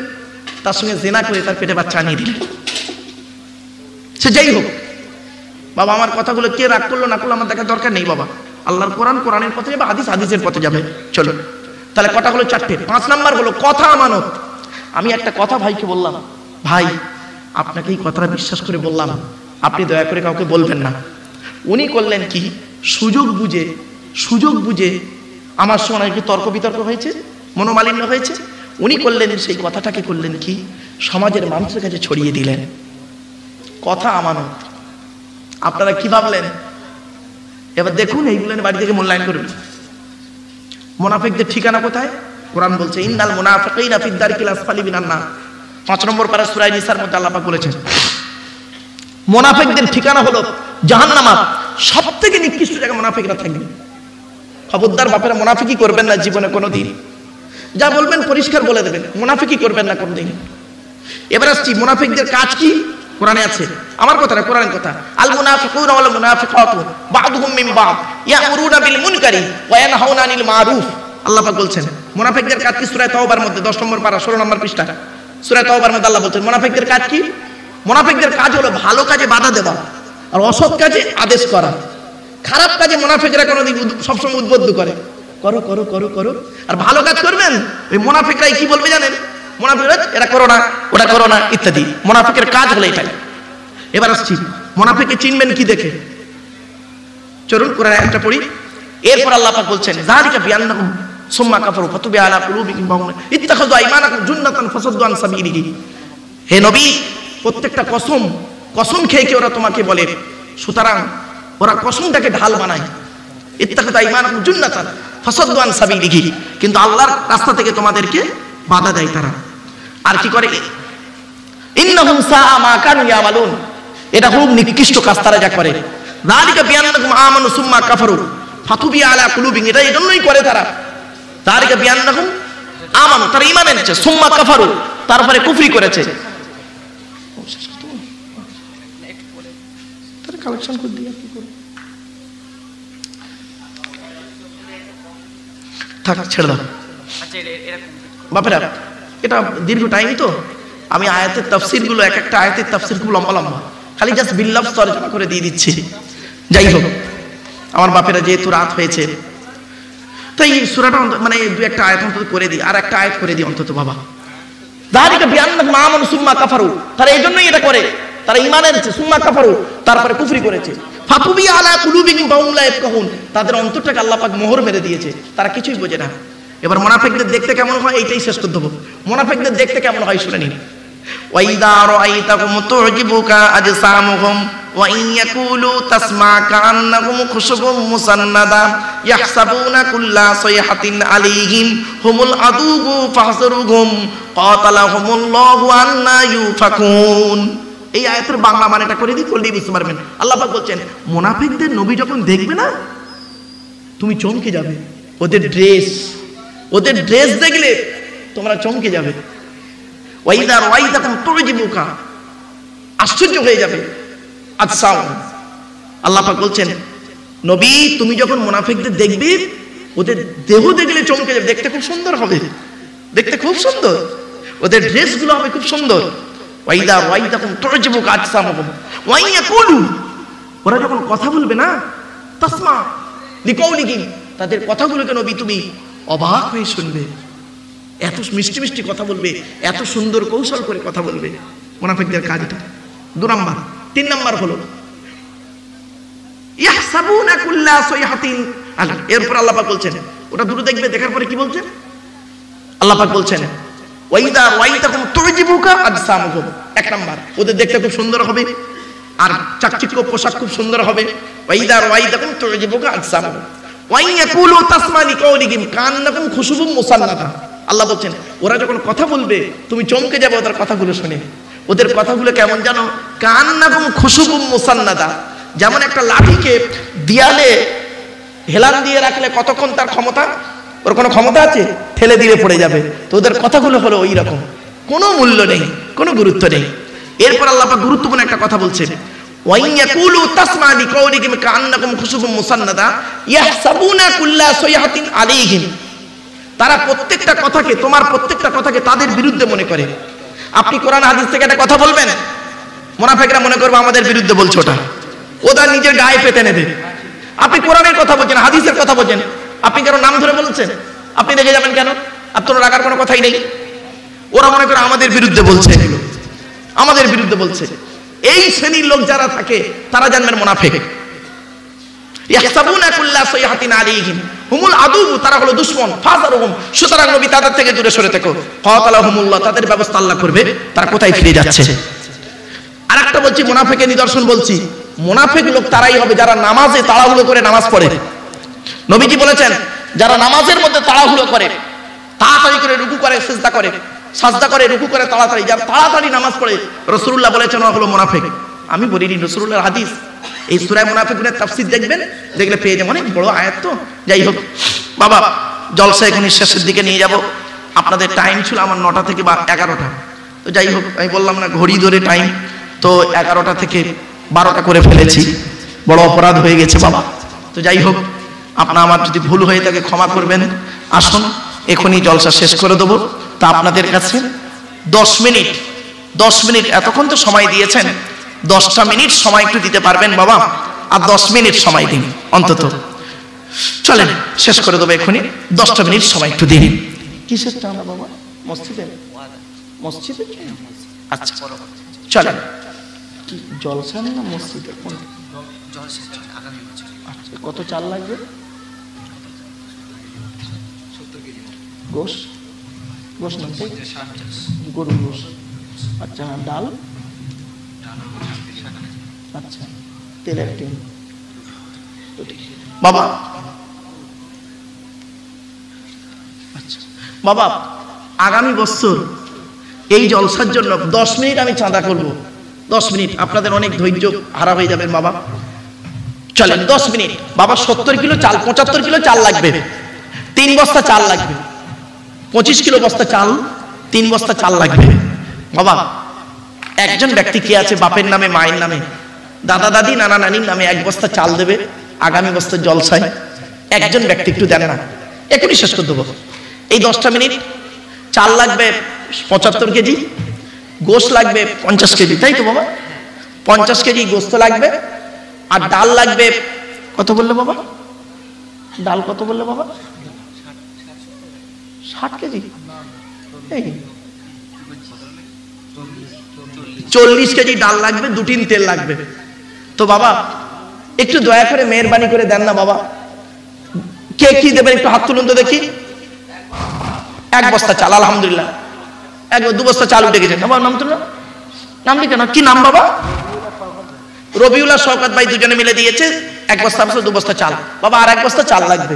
তার সঙ্গে জেনা করে তার পেটে বাচ্চা আনিয়ে দিলেন। সে যাই হোক বাবা, আমার কথাগুলো কে রাগ করলো না করলো আমার দেখার দরকার নেই বাবা। আল্লাহর কোরআন কোরআনের পথে যাবে, হাদিস হাদিসের পথে যাবে। চলো তাহলে কথা হলো 4টে। 5 নাম্বার হলো কথা আমানত। আমি একটা কথা ভাইকে বললাম, ভাই আপনাকে এই কথাটা বিশ্বাস করে বললাম, আপনি দয়া করে কাউকে বলবেন না। উনি করলেন কি, সুযোগ বুঝে আমার সঙ্গে একটু তর্ক বিতর্ক হয়েছে, মনোমালিন্য হয়েছে, উনি করলেন সেই কথাটাকে করলেন কি, সমাজের মানুষের কাছে ছড়িয়ে দিলেন। কথা আমানত। আপনারা কি ভাবলেন? এবার দেখুন এইগুলো বাড়ি থেকে মূল্যায়ন করবেন। মুনাফিকদের ঠিকানা কোথায়? কোরআন বলছে, ইন্নাল মুনাফিকিনা ফিদ দারকিল আসফালি মিনান নার। 5 নম্বর পারা সূরা নিসার মধ্যে আল্লাহ পাক বলেছেন, মুনাফিকদের ঠিকানা হলো জাহান্নাম। সবথেকে নিকৃষ্ট জায়গা মুনাফিকরা থাকবে। খবরদার বাপেরা মুনাফিকি করবেন না জীবনে কোনোদিন। যা বলবেন পরিষ্কার বলে দেবেন, মুনাফিকি করবেন না কোনোদিন। এবার আসছি মুনাফিকদের কাজ কি, কোরআনে আছে। আমার কথা না, কোরআনের কথা। আল মুনাফিকুনা ওয়াল মুনাফিকাতু বা'দুহুম মিন বা'দ ইয়া'মুরুনা বিল মুনকারি ওয়া ইয়ানহাউনা আনিল মা'রুফ। আল্লাহ পাক বলছেন মুনাফিকদের কাজ কি? সূরা তাওবার মধ্যে 10 নম্বর পারা 16 নম্বর পৃষ্ঠা সূরা তাওবার মধ্যে আল্লাহ বলছেন মুনাফিকদের কাজ কি? মুনাফিকদের কাজ হলো ভালো কাজে বাধা দেওয়া আর অসৎ কাজে আদেশ করা। খারাপ কাজে মুনাফিকরা কোনোদিন সবসময় উদ্বুদ্ধ করে, করো করো করো করো। আর ভালো কাজ করবেন, ওই মুনাফিকরাই কি বলবে জানেন? মুনাফিকরা এটা করো না, ওটা করো না ইত্যাদি। মুনাফিকের কাজ হলো এটাই। এবার আসছি মুনাফিককে চিনবেন কি দেখে। চলুন কোরআন একটা পড়ি। এরপর আল্লাহ পাক বলছেন, যালিকা বিআন্নাহুম সুম্মা কাফারু ফাতুবি আলা কুলুবিহিম ওয়া হুম ইত্তাখাযু আইমানাকুম জুন্নাতান ফাসাদ্দু আন সাবিলিহি। হে নবী, প্রত্যেকটা কসম খেয়ে ওরা তোমাকে বলে, সুতরাং ওরা কসমটাকে ঢাল বানায়। ইত্তাখাযু আইমানাকুম জুন্নাতান ফাসাদ্দু আন সাবিলিহি, কিন্তু আল্লাহর রাস্তা থেকে তোমাদেরকে বাধা দেয় তারা। আর কি করে? ইন্নাহুম সাআ মা কানু ইয়ামালুন, এটা খুব নিকৃষ্ট কাজ তারা যা করে। যালিকা বিআন্নাকুম আমানু সুম্মা কাফারু ফাতুবি আলা কুলুবিহিম, এটা এজন্যই করে তারা। যালিকা বিআন্নাকুম আমানু, তারা ঈমান এনেছে, সুম্মা কাফারু, তারপরে কুফরি করেছে। তারা কালেকশন করে দিয়ে কি করে থাক, ছেড়ে দাও। আচ্ছা বাপেরা, এটা দীর্ঘ টাইম তো, আমি আয়াতের তাফসিরগুলো এক একটা আয়াতের তাফসির খুব লম্বা লম্বা, খালি জাস্ট বিল্লাফ তর্জমা করে দিয়ে দিচ্ছি। যাই হোক, আমার বাপেরা যেহেতু রাত হয়েছে, তো এই সূরাটা মানে দু একটা আয়াত অন্তত করে দিই, আর একটা আয়াত করে দিই অন্তত বাবা। যালিকা বিআন্নাহুম আমানু সুম্মা কাফারু, তারা এই জন্যই এটা করে, তারা ঈমান এনেছে, সুম্মা কাফারু, তারপরে কুফরি করেছে। ফাতুবি আলা কুলুবিহিম ফাহুম লা ইয়াফকাহুন, তাদের অন্তরটাকে আল্লাহ পাক মোহর মেরে দিয়েছে, তারা কিছুই বোঝে না। এবার মুনাফিকদের দেখতে কেমন হয় এইটাই শেষ করে দেব। মুনাফিকদের দেখতে কেমন হয় শুনে নিন। ওয়াইদা রাআইতাহুম তু'জিবুকা আজসামুহুম ওয়া ইন ইয়াকুলু তাসমা কাআন্নাহুম খুশুবুম মুসান্নাদা ইয়াহসাবুনা কুল্লা সাইহাতিন আলাইহিম হুমুল আদুউ ফাহযুরুহুম কাতালাহুমুল্লাহু আন্না ইউফাকুন। এই আয়াতের বাংলা মানেটা করে দিই, বললেই বুঝতে পারবেন। আল্লাহ পাক বলছেন মুনাফিকদের নবী যখন দেখবে না, তুমি চমকে যাবে। ওদের ড্রেস দেখলে তোমরা চমকে যাবে। ওয়াইদা রাআইতাহুম তু'জিবুকা, আশ্চর্য হয়ে যাবে। আচ্ছা, আল্লাহ পাক বলছেন নবী তুমি যখন মুনাফিকদের দেখবে, ওদের দেহ দেখলে চমকে যাবে। দেখতে খুব সুন্দর হবে, দেখতে খুব সুন্দর, ওদের ড্রেসগুলো হবে খুব সুন্দর। ওয়াইদা রাআইতাহুম তু'জিবুকা আজসামুহুম ওয়া ইন ইয়াকুলু, ওরা যখন কথা বলবে না, তাসমা লিকাউলিহিম, তাদের কথাগুলোকে নবী তুমি অবাক হয়ে শুনবে। এত মিষ্টি মিষ্টি কথা বলবে, এত সুন্দর কৌশল করে কথা বলবে। মুনাফিকদের কাজ এটা। 2 নাম্বার। 3 নাম্বার হলো ইয়াহসাবুনা কুল্লা সাইহাতিন আলাইহিম। এরপর আল্লাহ পাক বলছেন, ওটা দুটো দেখবে, দেখার পরে কি বলছেন আল্লাহ পাক বলছেন ওয়াইদা রাআইতাহুম তু'জিবুকা আজসামুহুম। 1 নাম্বার, ওদের দেখতে খুব সুন্দর হবে আর চাকচিক্য পোশাক খুব সুন্দর হবে। ওয়াইদা রাআইতাহুম তু'জিবুকা আজসামুহুম ওয়া ইন ইয়াকুলু তাসমা লিকাউলিহিম কান্নাকুম খুশুবুম মুসান্নাদা। আল্লাহ বলছেন ওরা যখন কথা বলবে তুমি চমকে যাবে ওদের কথাগুলো শুনে। ওদের কথাগুলো কেমন জানো? কান্নাকুম খুশুবুম মুসান্নাদা, যেমন একটা লাঠিকে দেয়ালে হেলান দিয়ে রাখলে কতক্ষণ তার ক্ষমতা, ওর কোনো ক্ষমতা আছে? ঠেলে দিলে পড়ে যাবে। তো ওদের কথাগুলো হলো ওই রকম, কোনো মূল্য নেই, কোনো গুরুত্ব নেই। এরপর আল্লাহ পাক গুরুত্বপূর্ণ একটা কথা বলছেন, ওয়া ইন ইয়াকুলু তাসমা লিকাউলিহিম কান্নাকুম খুশুবুম মুসান্নাদা ইয়াহসাবুনা কুল্লা সাইহাতিন আলাইহিম। তারা প্রত্যেকটা কথাকে, তোমার প্রত্যেকটা কথাকে তাদের বিরুদ্ধে মনে করে। আপনি কোরআন হাদিস থেকে একটা কথা বলবেন, মুনাফিকরা মনে করবে আমাদের বিরুদ্ধে বলছো, ওটা ওটা নিজের গায়ে পেতে নেবে। আপনি কোরআনের কথা বলছেন, হাদিসের কথা বলছেন, আপনি কারো নাম ধরে বলছেন, আপনি দেখে যাবেন কেন? আপনার রাগার কোনো কথাই নেই। ওরা মনে করে আমাদের বিরুদ্ধে বলছে, আমাদের বিরুদ্ধে বলছে। এই শ্রেণীর লোক যারা থাকে তারা জানবেন মুনাফিক। ইয়াহসাবুনা কুল্লা সাইহাতিন আলাইহিম হুমুল আদুউ, তারা হলো দুশমন। ফাযরুহুম, সুতরাং নবী তাদের থেকে দূরে সরে থেকো। কাতালাহুমুল্লাহ, তাদের ব্যবস্থা আল্লাহ করবে। তারা কোথায় ফিরে যাচ্ছে? আরেকটা বলছি, মুনাফিকের নিদর্শন বলছি। মুনাফিক লোক তারাই হবে যারা নামাজে তাড়াহুড়ো করে নামাজ পড়ে। নবীজি বলেছেন যারা নামাজের মধ্যে তাড়াহুড়ো করে, তাড়াতাড়ি করে রুকু করে, সিজদা করে, সাজদা করে, রুকু করে তাড়াতাড়ি, যারা তাড়াতাড়ি নামাজ পড়ে, রাসূলুল্লাহ বলেছেন ওরা হলো মুনাফিক। আমি বলিনি, রাসূলুল্লাহর হাদিস। এই সূরা মুনাফিকুনের তাফসীর দেখবেন, দেখলে পেয়ে যাবেন। অনেক বড় আয়াত তো। যাই হোক বাবা, জলসা এখন শেষের দিকে নিয়ে যাব। আপনাদের টাইম ছিল আমার 9টা থেকে 11টা। তো যাই হোক, আমি বললাম না ঘড়ি ধরে টাইম, তো 11টা থেকে 12টা করে ফেলেছি। বড় অপরাধ হয়ে গেছে বাবা। তো যাই হোক, আপনার আমার যদি ভুল হয়ে থাকে ক্ষমা করবেন। আসুন এখনই জলসা শেষ করে দেবো। তা আপনাদের কাছে 10 মিনিট এতক্ষণ তো সময় দিয়েছেন, 10টা মিনিট সময় একটু দিতে পারবেন বাবা? আর 10 মিনিট সময় দিন অন্তত। চলেন শেষ করে দেবো এখনই। 10টা মিনিট সময় একটু দিন। কিসের টানা বাবা? মসজিদে? মসজিদে? আচ্ছা চলেন। কি জলসা না মসজিদে? আচ্ছা, কত চাল লাগবে? গোশ না, গরুর গোশ। আচ্ছা, ডাল, আচ্ছা, তেলের টিন বাবা। আচ্ছা বাবা, আগামী বছর এই জলসার জন্য 10 মিনিট আমি চাঁদা করব। 10 মিনিট, আপনাদের অনেক ধৈর্য হারা হয়ে যাবেন বাবা। চলেন 10 মিনিট বাবা। 70 কিলো চাল, 75 কিলো চাল লাগবে, 3 বস্তা চাল লাগবে। 25 কিলো বস্তা চাল, 3 বস্তা চাল লাগবে বাবা। একজন ব্যক্তি কি আছে বাপের নামে, মায়ের নামে, দাদা দাদি, নানা নানির নামে 1 বস্তা চাল দেবে আগামী বছর জলসায়। একজন ব্যক্তি একটু দেন না, এখনই শেষ করে দেবো। এই 10টা মিনিট। চাল লাগবে 75 কেজি, গোশ লাগবে 50 কেজি, তাই তো বাবা? 50 কেজি গোস্ত লাগবে, আর ডাল লাগবে কত বললে বাবা? ডাল কত বললে বাবা? 60 কেজি। 40 কেজি ডাল লাগবে, 2 টিন তেল লাগবে। তো বাবা একটু দয়া করে মেহরবানি করে দেন না বাবা। কে কি দেবেন একটু হাত তুলুন তো দেখি। 1 বস্তা চাল, আলহামদুলিল্লাহ। 2 বস্তা চাল উঠে গেছে। বাবা নাম তুলুন। নাম লিখে না, কি নাম বাবা? রবিউল্লাহ শওকত ভাই দুজনে মিলে দিয়েছে 1 বস্তা 2 বস্তা চাল। বাবা আর 1 বস্তা চাল লাগবে,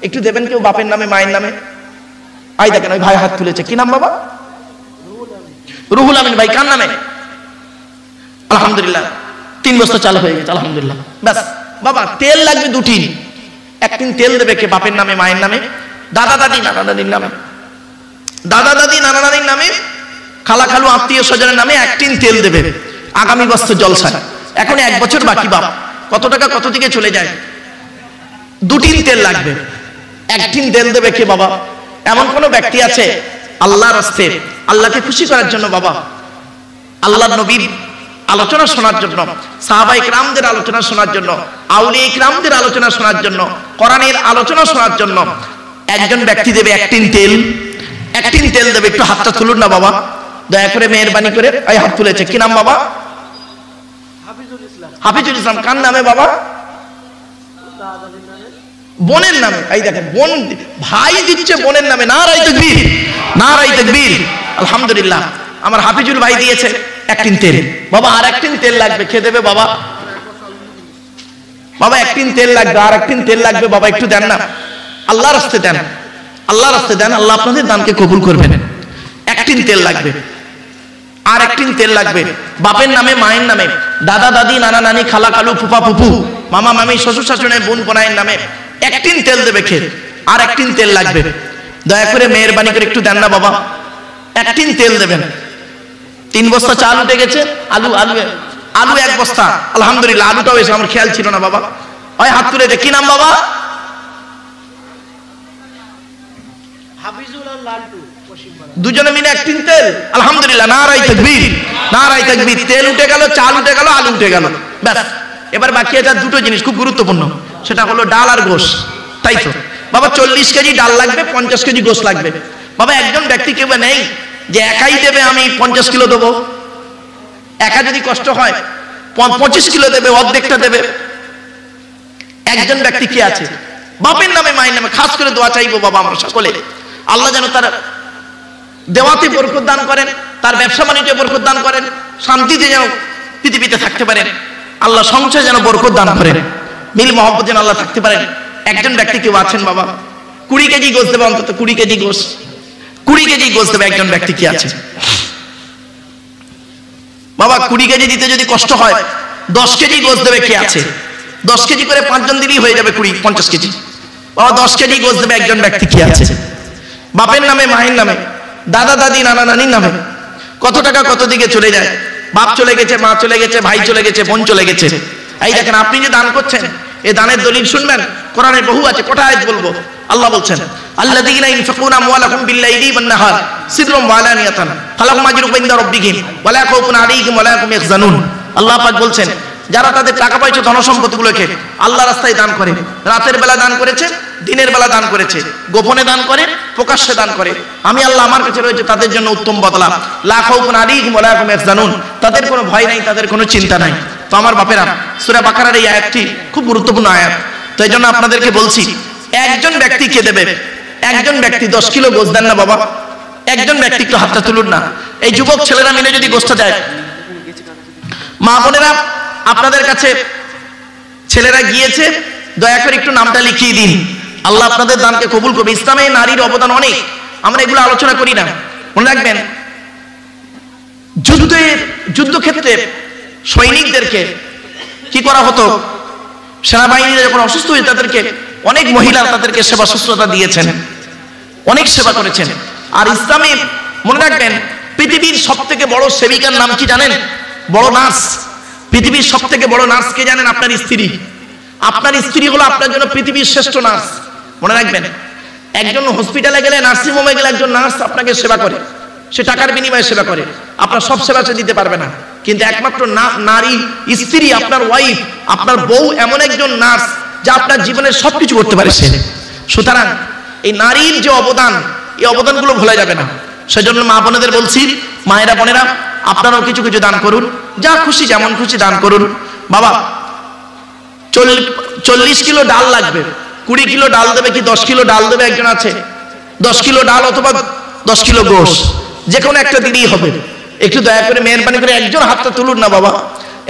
একটু দেবেন কেউ, বাপের নামে মায়ের নামে। আই দেখেন ওই ভাই হাত তুলেছে, কি নাম বাবা? রুহুল আমিন ভাই। কার নামে? আলহামদুলিল্লাহ 3 বস্তা চাল হয়ে গেছে, আলহামদুলিল্লাহ। ব্যাস বাবা তেল লাগবে 2 টিন। 1 টিন তেল দেবে কে? বাপের নামে মায়ের নামে, দাদা দাদি নানা দাদির নামে, দাদা দাদি নানা দাদির নামে, খালা খালু আত্মীয় স্বজনের নামে 1 টিন তেল দেবে আগামী বছর জলসায়। এখন 1 বছর বাকি বাবা, কত টাকা কত দিকে চলে যায়? 2 টিন তেল লাগবে। 1 টিন তেল দেবে কে বাবা? এমন কোন ব্যক্তি আছে আল্লাহর রাস্তে, আল্লাহকে খুশি করার জন্য বাবা, আল্লাহর নবীর আলোচনা শোনার জন্য, সাহাবায়ে কেরামদের আলোচনা শোনার জন্য, আউলিয়া কেরামদের আলোচনা শোনার জন্য, কোরআনের আলোচনা শোনার জন্য একজন ব্যক্তি দেবে 1 টিন তেল। 1 টিন তেল দেবে। একটু হাতটা তুলুন না বাবা, দয়া করে মেহেরবানি করে। এই হাত তুলেছে, কি নাম বাবা? হাফিজুল ইসলাম। কার নামে বাবা? বোনের নামে। এই দেখেন বোন, ভাই দিচ্ছে বোনের নামে। নারায়ে তাকবীর, নারায়ে তাকবীর, আলহামদুলিল্লাহ। আমার হাফিজুল ভাই দিয়েছে 1 টিন তেল। বাবা আর 1 টিন তেল লাগবে, কে দেবে বাবা? বাবা 1 টিন তেল লাগবে, আর 1 টিন তেল লাগবে বাবা, একটু দেন না, আল্লাহর রাস্তে দেন, আল্লাহর রাস্তে দেন, আল্লাহ আপনাদের দানকে কবুল করবেন। 1 টিন তেল লাগবে, আর 1 টিন তেল লাগবে বাপের নামে মায়ের নামে, দাদা দাদি নানা নানি খালা খালু ফুপা ফুপু মামা মামি শ্বশুর শাশুড়ি বোন বোনাইয়ের নামে 1 টিন তেল দেবে কে? আর 1 টিন তেল লাগবে, দয়া করে মেহেরবানি করে একটু দেন না বাবা। 1 টিন তেল দেবেন। 3 বস্তা চাল উঠে গেছে। আলু আলু আলু 1 বস্তা, আলহামদুলিল্লাহ। আলুটাও এসে আমার খেয়াল ছিল না বাবা। ওই হাত তুলে, কি নাম বাবা? হাফিজুল আর লালটু, দুজনে মিলে 1 টিন তেল, আলহামদুলিল্লাহ। নারায়ে তাকবীর, নারায়ে তাকবীর। তেল উঠে গেল, চাল উঠে গেল, আলু উঠে গেল। ব্যাস এবার বাকি আছে 2টো জিনিস খুব গুরুত্বপূর্ণ, সেটা হলো ডাল আর গোশ। তাই তো বাবা 40 কেজি ডাল লাগবে, 50 কেজি গোশ লাগবে। বাবা একজন ব্যক্তি কেউ নেই যে একাই দেবে, আমি 50 কিলো দেবো। একা যদি কষ্ট হয় 25 কিলো দেবে, অর্ধেকটা দেবে। একজন ব্যক্তি কি আছে বাপের নামে মায়ের নামে, খাস করে দোয়া চাইবো বাবা আমরা সকলে, আল্লাহ যেন তার দেওয়াতে বরকত দান করেন, তার ব্যবসা বাণিজ্যে বরকত দান করেন, শান্তিতে যেন পৃথিবীতে থাকতে পারেন, আল্লাহ সংসারে যেন বরকত দান করেন, মিল মহব্বত যেন আল্লাহ থাকতে পারেন। একজন ব্যক্তি কেউ আছেন বাবা 20 কেজি গোশ দেবে, অন্তত 20 কেজি গোশ, 20 কেজি গোশ দেবে। একজন ব্যক্তি কি আছে বাবা? 20 কেজি দিতে যদি কষ্ট হয় 10 কেজি গোশ দেবে কে আছে? 10 কেজি করে 5 জন দিলেই হয়ে যাবে 50 কেজি। বাবা 10 কেজি গোশ দেবে একজন ব্যক্তি কি আছে? বাপের নামে মায়ের নামে, দাদা দাদি নানা নানির নামে। কত টাকা কত দিকে চলে যায়? বাপ চলে গেছে, মা চলে গেছে, ভাই চলে গেছে, বোন চলে গেছে। এই দেখেন আপনি যে দান করছেন, এই দানের দলিল শুনবেন, কোরআনে বহু আছে। কটা আয়াত বলবো? আল্লাহ বলছেন আল্লাযীনা ইনফাকুনা আমওয়ালাহুম বিল-লাইলি ওয়ান-নাহার সিররাম ওয়া আলানিয়াতান ফালাহুম আজরুহুম ইনদা রাব্বিহিম ওয়া লা খাউফুন আলাইহিম ওয়া লা হুম ইয়াহজানুন। আল্লাহ পাক বলছেন যারা তাদের টাকা পয়সা ধন সম্পত্তিগুলোকে আল্লাহ রাস্তায় দান করে, রাতের বেলা দান করেছে, দিনের বেলা দান করেছে, গোপনে দান করে, প্রকাশ্যে দান করে, আমি আল্লাহ আমার কাছে রয়েছে তাদের জন্য উত্তম বদলা। লা খাউফুন আলাইহিম ওয়া লা হুম ইয়াহজানুন, তাদের কোনো ভয় নাই, তাদের কোনো চিন্তা নাই। তো আমার বাপেরা, সূরা বাকারার এই আয়াতটি খুব গুরুত্বপূর্ণ আয়াত। তো এই জন্য আপনাদেরকে বলছি, একজন ব্যক্তি কে দেবে? একজন ব্যক্তি 10 কিলো গোশ দেন না বাবা? একজন ব্যক্তি, একটু হাতটা তুলুন না। এই যুবক ছেলেরা মিলে যদি গোশটা দেয়, মা বোনেরা আপনাদের কাছে ছেলেরা গিয়েছে, দয়া করে একটু নামটা লিখিয়ে দিন, আল্লাহ আপনাদের দানকে কবুল করবে। ইসলামে নারীর অবদান অনেক, আমরা এগুলো আলোচনা করি না। মনে রাখবেন যুদ্ধক্ষেত্রে সৈনিকদেরকে কি করা হতো? সেনাবাহিনীরা যখন অসুস্থ হয়ে তাদেরকে অনেক মহিলা তাদেরকে সেবা শুশ্রূষা দিয়েছেন, অনেক সেবা করেছেন। আর ইসলামে মনে রাখবেন পৃথিবীর সবথেকে বড় সেবিকার নাম কি জানেন? বড় নার্স। পৃথিবীর সবথেকে বড় নার্স কে জানেন? আপনার স্ত্রী। আপনার স্ত্রী হলো আপনার জন্য পৃথিবীর শ্রেষ্ঠ নার্স। মনে রাখবেন একজন হসপিটালে গেলে, নার্সিং হোমে গেলে একজন নার্স আপনাকে সেবা করে, সে টাকার বিনিময়ে সেবা করে, আপনার সব সেবা সে দিতে পারবে না, কিন্তু একমাত্র নারী স্ত্রী, আপনার ওয়াইফ, আপনার বউ এমন একজন নার্স যা আপনার জীবনের সবকিছু করতে পারে সে। সুতরাং এই নারীর যে অবদান, এই অবদানগুলো ভোলা যাবে না। সেজন্য মা বোনেদের বলছি, মায়েরা বোনেরা আপনারাও কিছু কিছু দান করুন, যা খুশি যেমন খুশি দান করুন। বাবা 40 কিলো ডাল লাগবে, 20 কিলো ডাল দেবে কি 10 কিলো ডাল দেবে? একজন আছে 10 কিলো ডাল অথবা 10 কিলো গোশ, যে কোনো একটা দিলেই হবে। একটু দয়া করে মেহরবানি করে একজন হাতটা তুলুন না বাবা।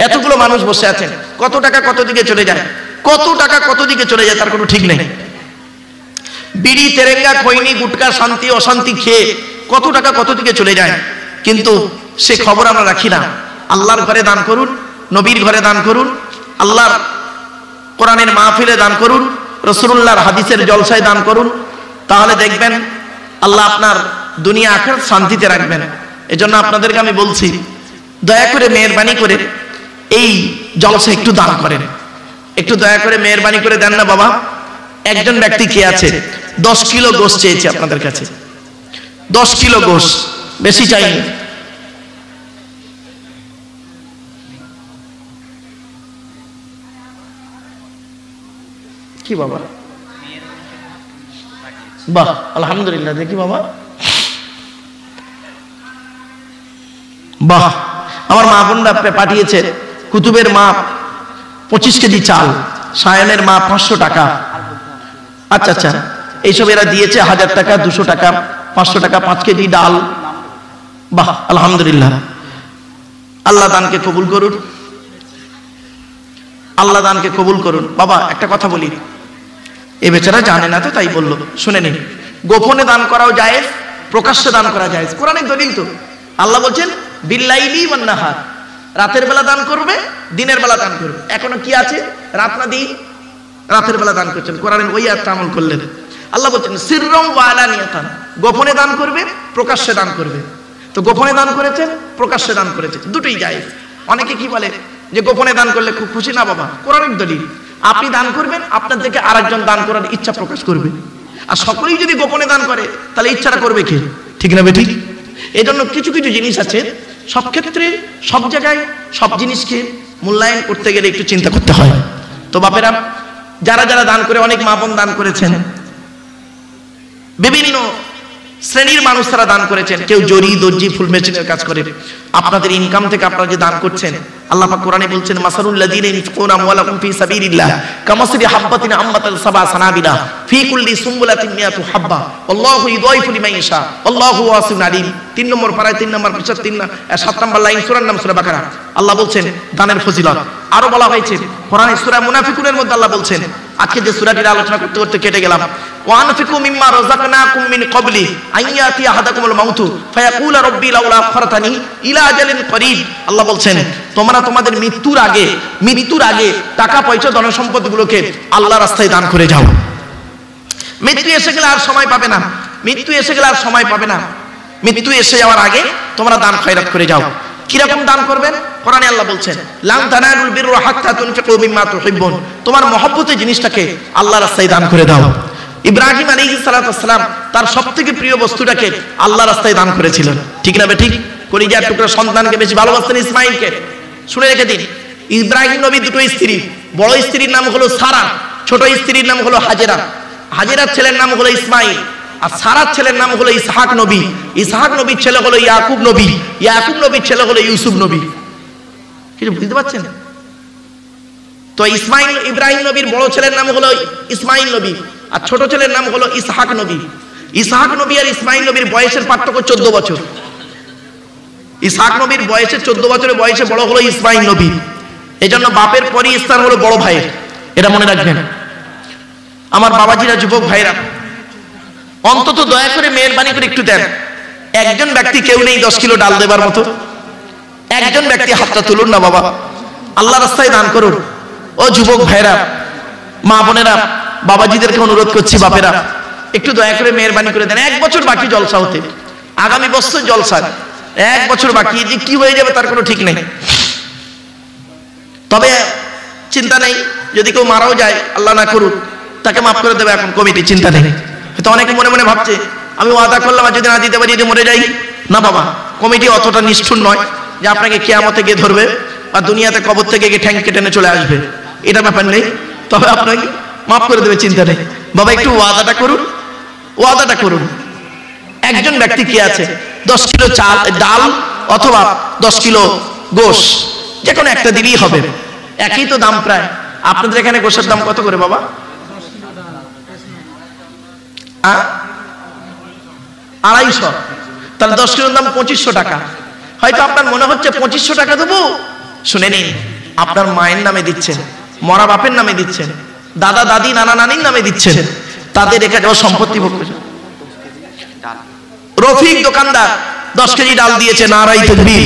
এতগুলো মানুষ বসে আছেন, কত টাকা কত দিকে চলে যায়, কত টাকা কত দিকে চলে যায় তার কোনো ঠিক নেই। বিড়ি, তেরেঙ্গা, খৈনি, গুটকা, শান্তি অশান্তি খেয়ে কত টাকা কত দিকে চলে যায়, কিন্তু সে খবর আমরা রাখি না। আল্লাহর ঘরে দান করুন, নবীর ঘরে দান করুন, আল্লাহর কোরআনের মাহফিলে দান করুন, রাসূলুল্লাহর হাদিসের জলসায় দান করুন। তাহলে দেখবেন আল্লাহ আপনার দুনিয়া আখিরাত শান্তিতে রাখবেন। এজন্য আপনাদেরকে আমি বলছি, দয়া করে মেহরবানি করে এই জলসা একটু দান করেন, একটু দয়া করে মেহরবানি করে দেন না বাবা। একজন ব্যক্তি কে আছে 10 কিলো গোশ চেয়েছে আপনাদের কাছে, 10 কিলো গোশ, বেশি চাইনি। কি বাবা? বাহ, আলহামদুলিল্লাহ। দেখি বাবা, বাহ, আমার মা বোনরা পাঠিয়েছে। কুতুবের মা 25 কেজি চাল, সায়নের মা 500 টাকা। আচ্ছা আচ্ছা, এইসব এরা দিয়েছে 1000 টাকা, 200 টাকা, 500 টাকা, 5 কেজি ডাল। বাহ, আলহামদুলিল্লাহ। আল্লাহ দানকে কবুল করুন, আল্লাহ দানকে কবুল করুন। বাবা একটা কথা বলি, এ বেচারা জানে না তো তাই বললো, শুনে নিন। গোপনে দান করাও জায়েজ, প্রকাশ্যে দান করা জায়েজ, কোরআনের দলিল তো। আল্লাহ বলছেন বিল্লাইলি ওয়ান নাহার, রাতের বেলা দান করবে, দিনের বেলা দান করবে। এখনো কি আছে? রাত না দিন, রাতের বেলা দান করছেন, কোরআনের ওই আয়াতটা আমল করলেন। আল্লাহ বলছেন সিররাম ওয়া আলানিয়াতান, গোপনে দান করবে, প্রকাশ্যে দান করবে। তো গোপনে দান করেছেন, প্রকাশ্যে দান করেছেন, দুটোই জায়েজ। অনেকে কি বলে যে গোপনে দান করলে খুব খুশি, না বাবা, কোরআনের দলিল। আপনি দান করবেন, আপনার থেকে আরেকজন দান করার ইচ্ছা প্রকাশ করবে। আর সকলেই যদি গোপনে দান করে তাহলে ইচ্ছাটা করবে কে? ঠিক না বেঠিক? এই জন্য কিছু কিছু জিনিস আছে, সব ক্ষেত্রে সব জায়গায় সব জিনিসকে মূল্যায়ন করতে গেলে একটু চিন্তা করতে হয়। তো বাপেরা যারা যারা দান করে, অনেক মা বোন দান করেছেন, বিভিন্ন শ্রেণীর মানুষ তারা দান করেছেন। কেউ জরি, দর্জি, ফুল মেশিনের কাজ করে। আপনাদের ইনকাম থেকে আপনারা যে দান করছেন, আল্লাহ পাক কোরআনে বলছেন মাসালুল লাযিনা ইনফিকুনা আমওয়ালাহুম ফি সাবিলিল্লাহ কামাসালি হাববাতিন আম্বাতাত সাবআ সানাবিলা ফি কুল্লি সুমবুলাতিন মিয়াতু হাব্বা আল্লাহু ইউযাইফু লিমান ইয়াশা আল্লাহু ওয়াসিউন আলিম। 3 নম্বর পারায় 3 নম্বর পৃষ্ঠা 7 নম্বর লাইন, সূরার নাম সূরা বাকারা। আল্লাহ বলছেন দানের ফজিলত। আরো বলা হয়েছে কোরআনে সূরা মুনাফিকুনের মধ্যে আল্লাহ বলছেন, আজকে যে সূরাটির আলোচনা করতে করতে কেটে গেলাম, ওয়ানফিকু মিম্মা রাযাকনাকুম মিন ক্বাবলি আইয়াতি আহাদাকুমুল মাউতু ফায়াকুলা রাব্বি লাউলা আখখারতানি ইলা আজালিন করিব। আল্লাহ বলছেন তোমরা তোমাদের মৃত্যুর আগে টাকা পয়সা ধন সম্পদগুলোকে আল্লাহর রাস্তায় দান করে যাও। মৃত্যু এসে গেলে আর সময় পাবে না, মৃত্যু এসে গেলে আর সময় পাবে না। মৃত্যু এসে যাওয়ার আগে তোমরা দান খয়রাত করে যাও। কিরকম দান করবেন? কোরআনে আল্লাহ বলছেন লান তানালুল বিররা হাত্তা তুনফিকু মিম্মা তুহিব্বুন, তোমার মহব্বতের জিনিসটাকে আল্লাহর রাস্তায় দান করে দাও। ইব্রাহিম আলাইহিস সালাতু ওয়াস সালাম তার সবথেকে প্রিয় বস্তুটাকে আল্লাহর রাস্তায় দান করেছিলেন। ঠিক না বেঠিক? কলিজার টুকরা সন্তানকে বেশি ভালোবাসতেন ইসমাঈলকে। শুনে রেখে দিন, ইব্রাহিম নবী দুটো স্ত্রী, বড় স্ত্রীর নাম হলো সারা, ছোট স্ত্রীর নাম হলো হাজেরা। হাজেরার ছেলের নাম হলো ইসমাঈল, আর সারার ছেলের নাম হলো ইসহাক নবী। ইসহাক নবীর ছেলে হলো ইয়াকুব নবী, ইয়াকুব নবীর ছেলে হলো ইউসুফ নবী। কিছু বুঝতে পারছেন? তো ইব্রাহিম নবীর বড় ছেলের নাম হলো ইসমাঈল নবী, আর ছোট ছেলের নাম হলো ইসহাক নবী। ইসহাক নবী আর ইসমাঈল নবীর বয়সের পার্থক্য 14 বছর। ইসহাক নবীর বয়সে 14 বছরের বয়সে বড় হলো ইসমাঈল নবী। এজন্য বাপের পরই স্থান হলো বড় ভাইয়ের, এটা মনে রাখবেন। আমার বাবাজিরা, যুবক ভাইরা, অন্তত দয়া করে মেহরবানি করে একটু দেন। একজন ব্যক্তি কেউ নেই 10 কিলো ডাল দেবার মতো? একজন ব্যক্তি হাতটা তুলুন না বাবা, আল্লাহ রাস্তায় দান করুন। ও যুবক ভাইরা, মা বোনেরা, বাবাজিদেরকে অনুরোধ করছি, বাপেরা একটু দয়া করে মেহরবানি করে দেন। 1 বছর বাকি জলসা হতে, আগামী বছর জলসা 1 বছর বাকি, যে কি হয়ে যাবে তার কোনো ঠিক নেই। তবে চিন্তা নেই, যদি কেউ মারাও যায়, আল্লাহ না করুক, তাকে মাফ করে দেবে এখন কমিটি, চিন্তা নেই। হয়তো অনেকে মনে মনে ভাবছে আমি ওয়াদা করলাম আর যদি না দিতে পারি যদি মরে যাই। না বাবা, কমিটি অতটা নিষ্ঠুর নয়। যে আপনাকে কিয়ামতে গিয়ে ধরবে বা দুনিয়াতে কবর থেকে গিয়ে ঠ্যাং কেটে নিয়ে চলে আসবে, এটা ব্যাপার নেই। তবে আপনাকে মাফ করে দেবে, চিন্তা নেই। বাবা একটু ওয়াদাটা করুন, ওয়াদাটা করুন। একজন ব্যক্তি কি আছে 10 কিলো চাল ডাল অথবা 10 কিলো গোশ, যে কোনো একটা দিলেই হবে, একই তো দাম প্রায়। আপনাদের এখানে গোশের দাম কত করে বাবা? 250। তাহলে 10 কিলোর দাম 2500 টাকা। হয়তো আপনার মনে হচ্ছে 2500 টাকা দেবো, শুনে নিন, আপনার মায়ের নামে দিচ্ছেন, মরা বাপের নামে দিচ্ছেন, দাদা দাদি নানা নানির নামে দিচ্ছেন, তাদের এখানে সম্পত্তি ভোগ করছে। রফিক দোকানদার 10 কেজি ডাল দিয়েছে, নারাই তাকবীর,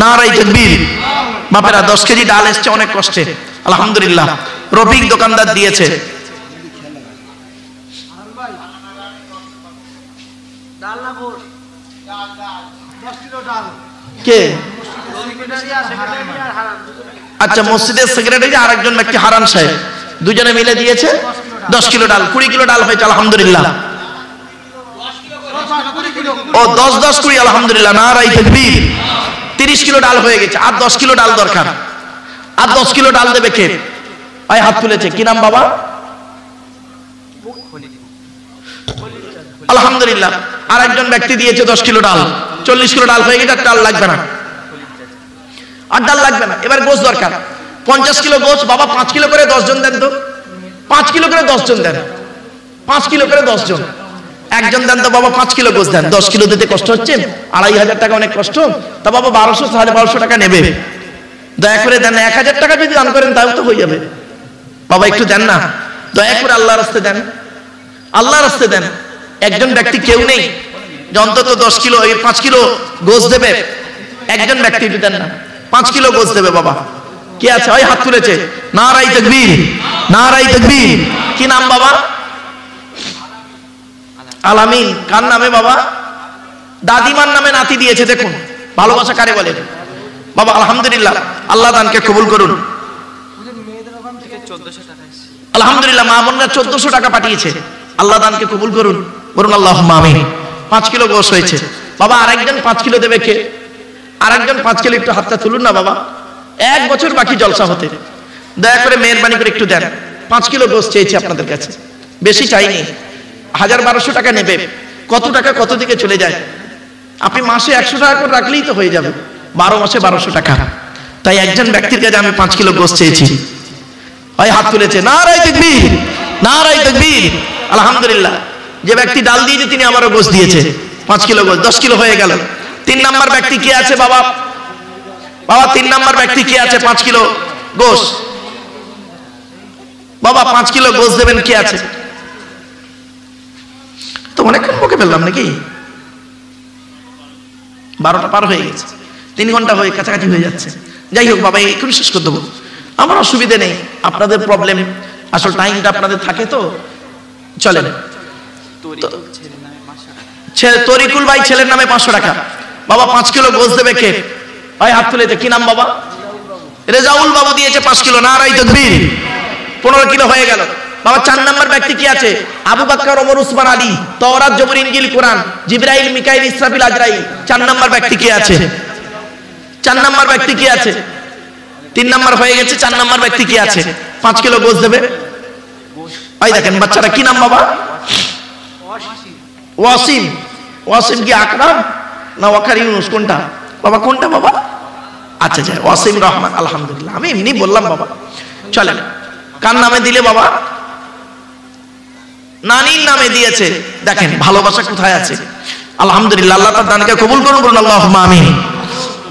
নারাই তাকবীর। বাপেরা 10 কেজি ডাল এসছে অনেক কষ্টে, আলহামদুলিল্লাহ। রফিক দোকানদার দিয়েছে। কে? আচ্ছা, মসজিদের সেক্রেটারি আর একজন ব্যক্তি হারান সাহেব, দুজনে মিলে দিয়েছে 10 কিলো ডাল। 20 কিলো ডাল হয়েছে, আলহামদুলিল্লাহ। ও 10 10 20, আলহামদুলিল্লাহ, নারাই তাকবীর। 30 কিলো ডাল হয়ে গেছে, আর 10 কিলো ডাল দরকার। আর 10 কিলো ডাল দেবে কে? ভাই হাত তুলেছে, কি নাম বাবা? আলহামদুলিল্লাহ। আর একজন ব্যক্তি দিয়েছে 10 কিলো ডাল। 40 কিলো ডাল হয়ে গেছে, আর ডাল লাগবে না, আর ডাল লাগবে না। এবার গোশ দরকার, 50 কিলো গোশ। বাবা 5 কিলো করে 10 জন দেন তো, 5 কিলো করে 10 জন দেন, 5 কিলো করে 10 জন। একজন দেন তো বাবা, 5 কিলো গোশ দেন। 10 কিলো দিতে কষ্ট হচ্ছে, 2500 টাকা অনেক কষ্ট, তা বাবা 1200 1250 টাকা নেবে, দয়া করে দেন। 1000 টাকা যদি দান করেন তাও তো হয়ে যাবে। বাবা একটু দেন না, দয়া করে আল্লাহর রাস্তে দেন, আল্লাহর রাস্তে দেন। একজন ব্যক্তি কেউ নেই যে অন্তত 10 কিলো 5 কিলো গোশ দেবে, একজন ব্যক্তি একটু দেন না, 5 কিলো গোশ দেবে। বাবা কি আছে? ওই হাত তুলেছে, নারাই তাকবীর, নারাই তাকবীর। কি নাম বাবা? আলামিন। কার নামে বাবা? দাদিমার নামে নাতি দিয়েছে। দেখুন ভালোবাসা কারে বলে বাবা। আলহামদুলিল্লাহ, আল্লাহ দানকে কবুল করুন। আলহামদুলিল্লাহ, মা বোনরা 1400 টাকা পাঠিয়েছে, আল্লাহ দানকে কবুল করুন, বলুন আল্লাহুম্মা আমিন। 5 কিলো গোশ হয়েছে বাবা। আরেকজন 5 কিলো দেবে কে? আরেকজন 5 কিলো, একটু হাতটা তুলুন না বাবা। 1 বছর বাকি জলসা হতে, দয়া করে মেহেরবানি করে একটু দেন। 5 কিলো গোশ চেয়েছি আপনাদের কাছে, বেশি চাইনি। 1000-1200 টাকা নেবে। কত টাকা কত দিকে চলে যায়? আপনি মাসে 100 টাকা করে রাখলেই তো হয়ে যাবে, 12 মাসে 1200 টাকা। তাই একজন ব্যক্তির কাছে আমি 5 কিলো গোশ চেয়েছি। ওই হাত তুলেছে, নারাই তাকবীর, নারাই তাকবীর। আলহামদুলিল্লাহ। যে ব্যক্তি ডাল দিয়েছে তিনি আমারও গোশ দিয়েছে, 5 কিলো গোশ, 10 কিলো হয়ে গেল। 3 নাম্বার ব্যক্তি কে আছে বাবা? বাবা 3 নাম্বার ব্যক্তি কে আছে? 5 কিলো গোশ। বাবা 5 কিলো গোশ দেবেন, কে আছে? তো অনেকক্ষণ বকে ফেললাম নাকি? 12টা পার হয়ে গেছে, 3 ঘন্টা হয়ে কাছাকাছি হয়ে যাচ্ছে। যাই হোক বাবা, এখন শেষ করে দেবো, আমার অসুবিধে নেই। আপনাদের প্রবলেম, আসল টাইমটা আপনাদের থাকে তো চলেন। তরিকুল ভাই ছেলের নামে 500 টাকা। বাবা 5 কিলো গোশ দেবে কে? ভাই হাত তুলেছে, কি নাম বাবা? রেজাউল বাবু দিয়েছে 5 কিলো, নারাই তাকবীর। 15 কিলো হয়ে গেল বাবা। 4 নাম্বার ব্যক্তি কি আছে? আবু বকর, ওমর, উসমান, আলী, তাওরাত, জবর, ইনজিল, কোরআন, জিবরাইল, মিকাইল, ইসরাফিল, আজরাইল। 4 নাম্বার ব্যক্তি কি আছে? 4 নাম্বার ব্যক্তি কি আছে? 3 নাম্বার হয়ে গেছে, 4 নাম্বার ব্যক্তি কি আছে? 5 কিলো গোশ দেবে। এই দেখেন বাচ্চারা, কি নাম বাবা? ওয়াসিম। ওয়াসিম কি আকরাম না ওয়াকার ইউনুস? কোনটা বাবা? কোনটা বাবা? আচ্ছা আচ্ছা, ওয়াসিম রহমান। আলহামদুলিল্লাহ, আমি এমনি বললাম বাবা। চলেন, কার নামে দিলে বাবা? নানির নামে দিয়েছে। দেখেন ভালোবাসা কোথায় আছে। আলহামদুলিল্লাহ, আল্লাহ তার দানকে কবুল করুন, বলুন আল্লাহুম্মা আমিন।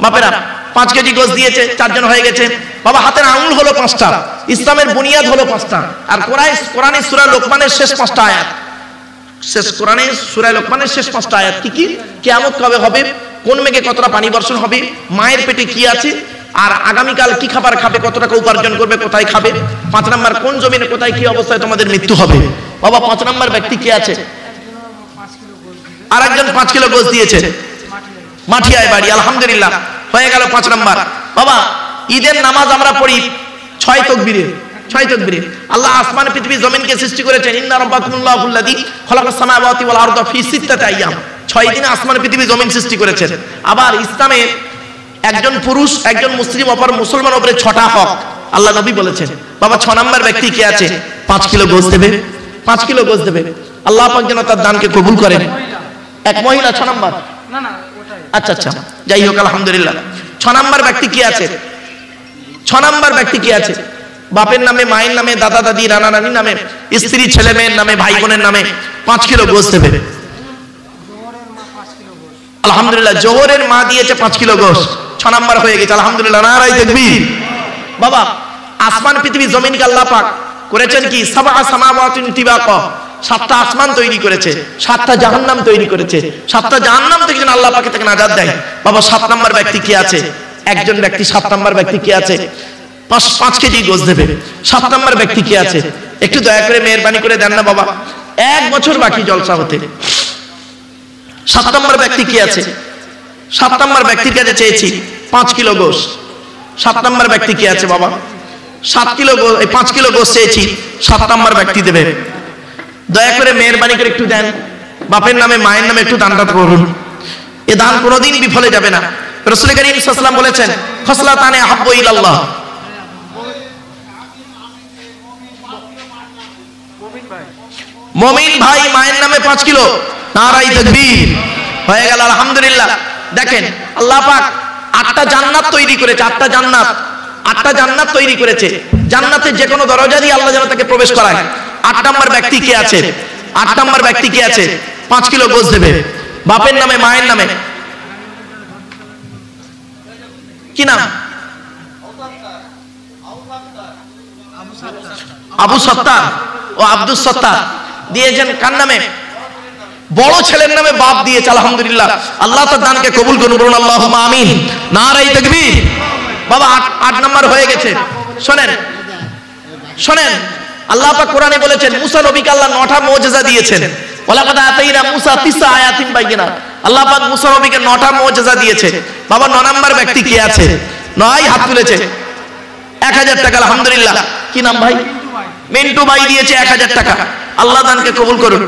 বাপেরা 5 কেজি গোশ দিয়েছে, 4 জন হয়ে গেছে বাবা। হাতের আঙুল হলো 5টা, ইসলামের বুনিয়াদ হলো 5টা। আর কোরআনের সূরা লোকমানের শেষ 5টা আয়াত, শেষ কোরআনের সূরা লোকমানের শেষ 5টা আয়াত কি কি? কিয়ামত কবে হবে, কোন মেঘে কতটা পানি বর্ষণ হবে, মায়ের পেটে কি আছে, আর আগামীকাল কি খাবার খাবে, কত টাকা উপার্জন করবে, কোথায় খাবে। 5 নাম্বার, কোন জমিনে কোথায় কি অবস্থায় তোমাদের মৃত্যু হবে। বাবা 5 নাম্বার ব্যক্তি কি আছে? আর একজন 5 কিলো গোশ দিয়েছে, মাঠিয়ায় বাড়ি। আলহামদুলিল্লাহ, হয়ে গেল 5 নাম্বার। বাবা ঈদের নামাজ আমরা পড়ি 6 তাকবীরে, 6 তাকবীরে। আল্লাহ আসমান পৃথিবী জমিনকে সৃষ্টি করেছেন। ইন্না রাব্বাকুমুল্লাহুল্লাযী খালাকাস সামাওয়াতি ওয়াল আরদা ফি 6 আইয়াম। 6 দিনে আসমান পৃথিবী জমিন সৃষ্টি করেছেন। আবার ইসলামে একজন পুরুষ একজন মুসলিম অপর মুসলমান উপরে 6টা হক আল্লাহ নবী বলেছেন। বাবা 6 নাম্বার ব্যক্তি কে আছে? 5 কিলো গোশত দেবে, 5 কিলো গোশত দেবে। আল্লাহ পাক যেন তার দানকে কবুল করেন। এক মহিলা 6 নাম্বার, না না ওটাই, আচ্ছা আচ্ছা, যাই হোক আলহামদুলিল্লাহ। 6 নাম্বার ব্যক্তি কি আছে? 6 নাম্বার ব্যক্তি কি আছে? বাপের নামে, মায়ের নামে, দাদা দাদি, নানা নানির নামে, স্ত্রী ছেলে মেয়ের নামে, ভাই বোনের নামে 5 কিলো গোশত দেবে। আলহামদুলিল্লাহ, জোহরের মা দিয়েছে 5 কিলো গোশত, 6 নাম্বার হয়ে গেছে। আলহামদুলিল্লাহ, নারায়ে তাকবীর। বাবা আসমান পৃথিবী জমিনকে আল্লাহ পাক করেছেন কি? সাবআ সামাওয়াতিন তিবাকা, 7টা আসমান তৈরি করেছে, 7টা জাহান্নাম তৈরি করেছে। 7টা জাহান্নাম থেকে যেন আল্লাহ পাকে তাকে নাজাত দেয়। বাবা 7 নাম্বার ব্যক্তি কি আছে? একজন ব্যক্তি 7 নাম্বার ব্যক্তি কি আছে? 5 কেজি গোশত দেবে। 7 নাম্বার ব্যক্তি কি আছে? একটু দয়া করে মেহেরবানি করে দেন না বাবা, 1 বছর বাকি জলসা হতে। 7 নাম্বার ব্যক্তি কি আছে? 7 নাম্বার ব্যক্তির কাছে চেয়েছি 5 কিলো গোশত। 7 নাম্বার ব্যক্তি কি আছে বাবা? 7 কিলো 5 কিলো গোশত চেয়েছি, 7 নাম্বার ব্যক্তি দেবে। দয়া করে মেহেরবানি করে একটু দেন, বাপের নামে মায়ের নামে একটু দানটা করুন। এ দান কোনোদিন বিফলে যাবে না। রাসূল করিম সাল্লাল্লাহু আলাইহি ওয়াসাল্লাম বলেছেন, খসলাতানে আহাব্বু ইলাল্লাহ। মুমিন ভাই মায়ের নামে 5 কিলো, নারায়ে তাকবীর, হয়ে গেল আলহামদুলিল্লাহ। দেখেন আল্লাহ পাক 8টা জান্নাত তৈরি করেছে, 8টা জান্নাত, 8টা জান্নাত তৈরি করেছে। জান্নাতের যে কোনো দরজা দিয়ে আল্লাহ যেন তাকে প্রবেশ করায়। 8 নাম্বার ব্যক্তি কে আছে? 8 নাম্বার ব্যক্তি কে আছে? 5 কিলো গোশত দেবে। বাপের নামে মায়ের নামে, কি নাম? আবু সত্তার ও আব্দুস সত্তার দিয়েছেন কার নামে? বড় ছেলের নামে বাপ দিয়েছে। আলহামদুলিল্লাহ, আল্লাহ তার দানকে কবুল করুন, বলুন আল্লাহুম্মা আমিন, নারায়ে তাকবীর। বাবা 8 নাম্বার হয়ে গেছে। শোনেন শোনেন, আল্লাহ পাক কোরআনে বলেছেন মুসা নবীকে আল্লাহ 9টা মুজিজা দিয়েছেন। ওয়ালাকাদ আতাইনা মুসা 9 আয়াতিন বাইয়িনাত। আল্লাহ পাক মুসা নবীকে 9টা মুজিজা দিয়েছে। বাবা 9 নাম্বার ব্যক্তি কি আছে? 9 হাত তুলেছে, 1000 টাকা। আলহামদুলিল্লাহ, কি নাম ভাই? মিন্টু ভাই দিয়েছে 1000 টাকা। আল্লাহ দানকে কবুল করুন।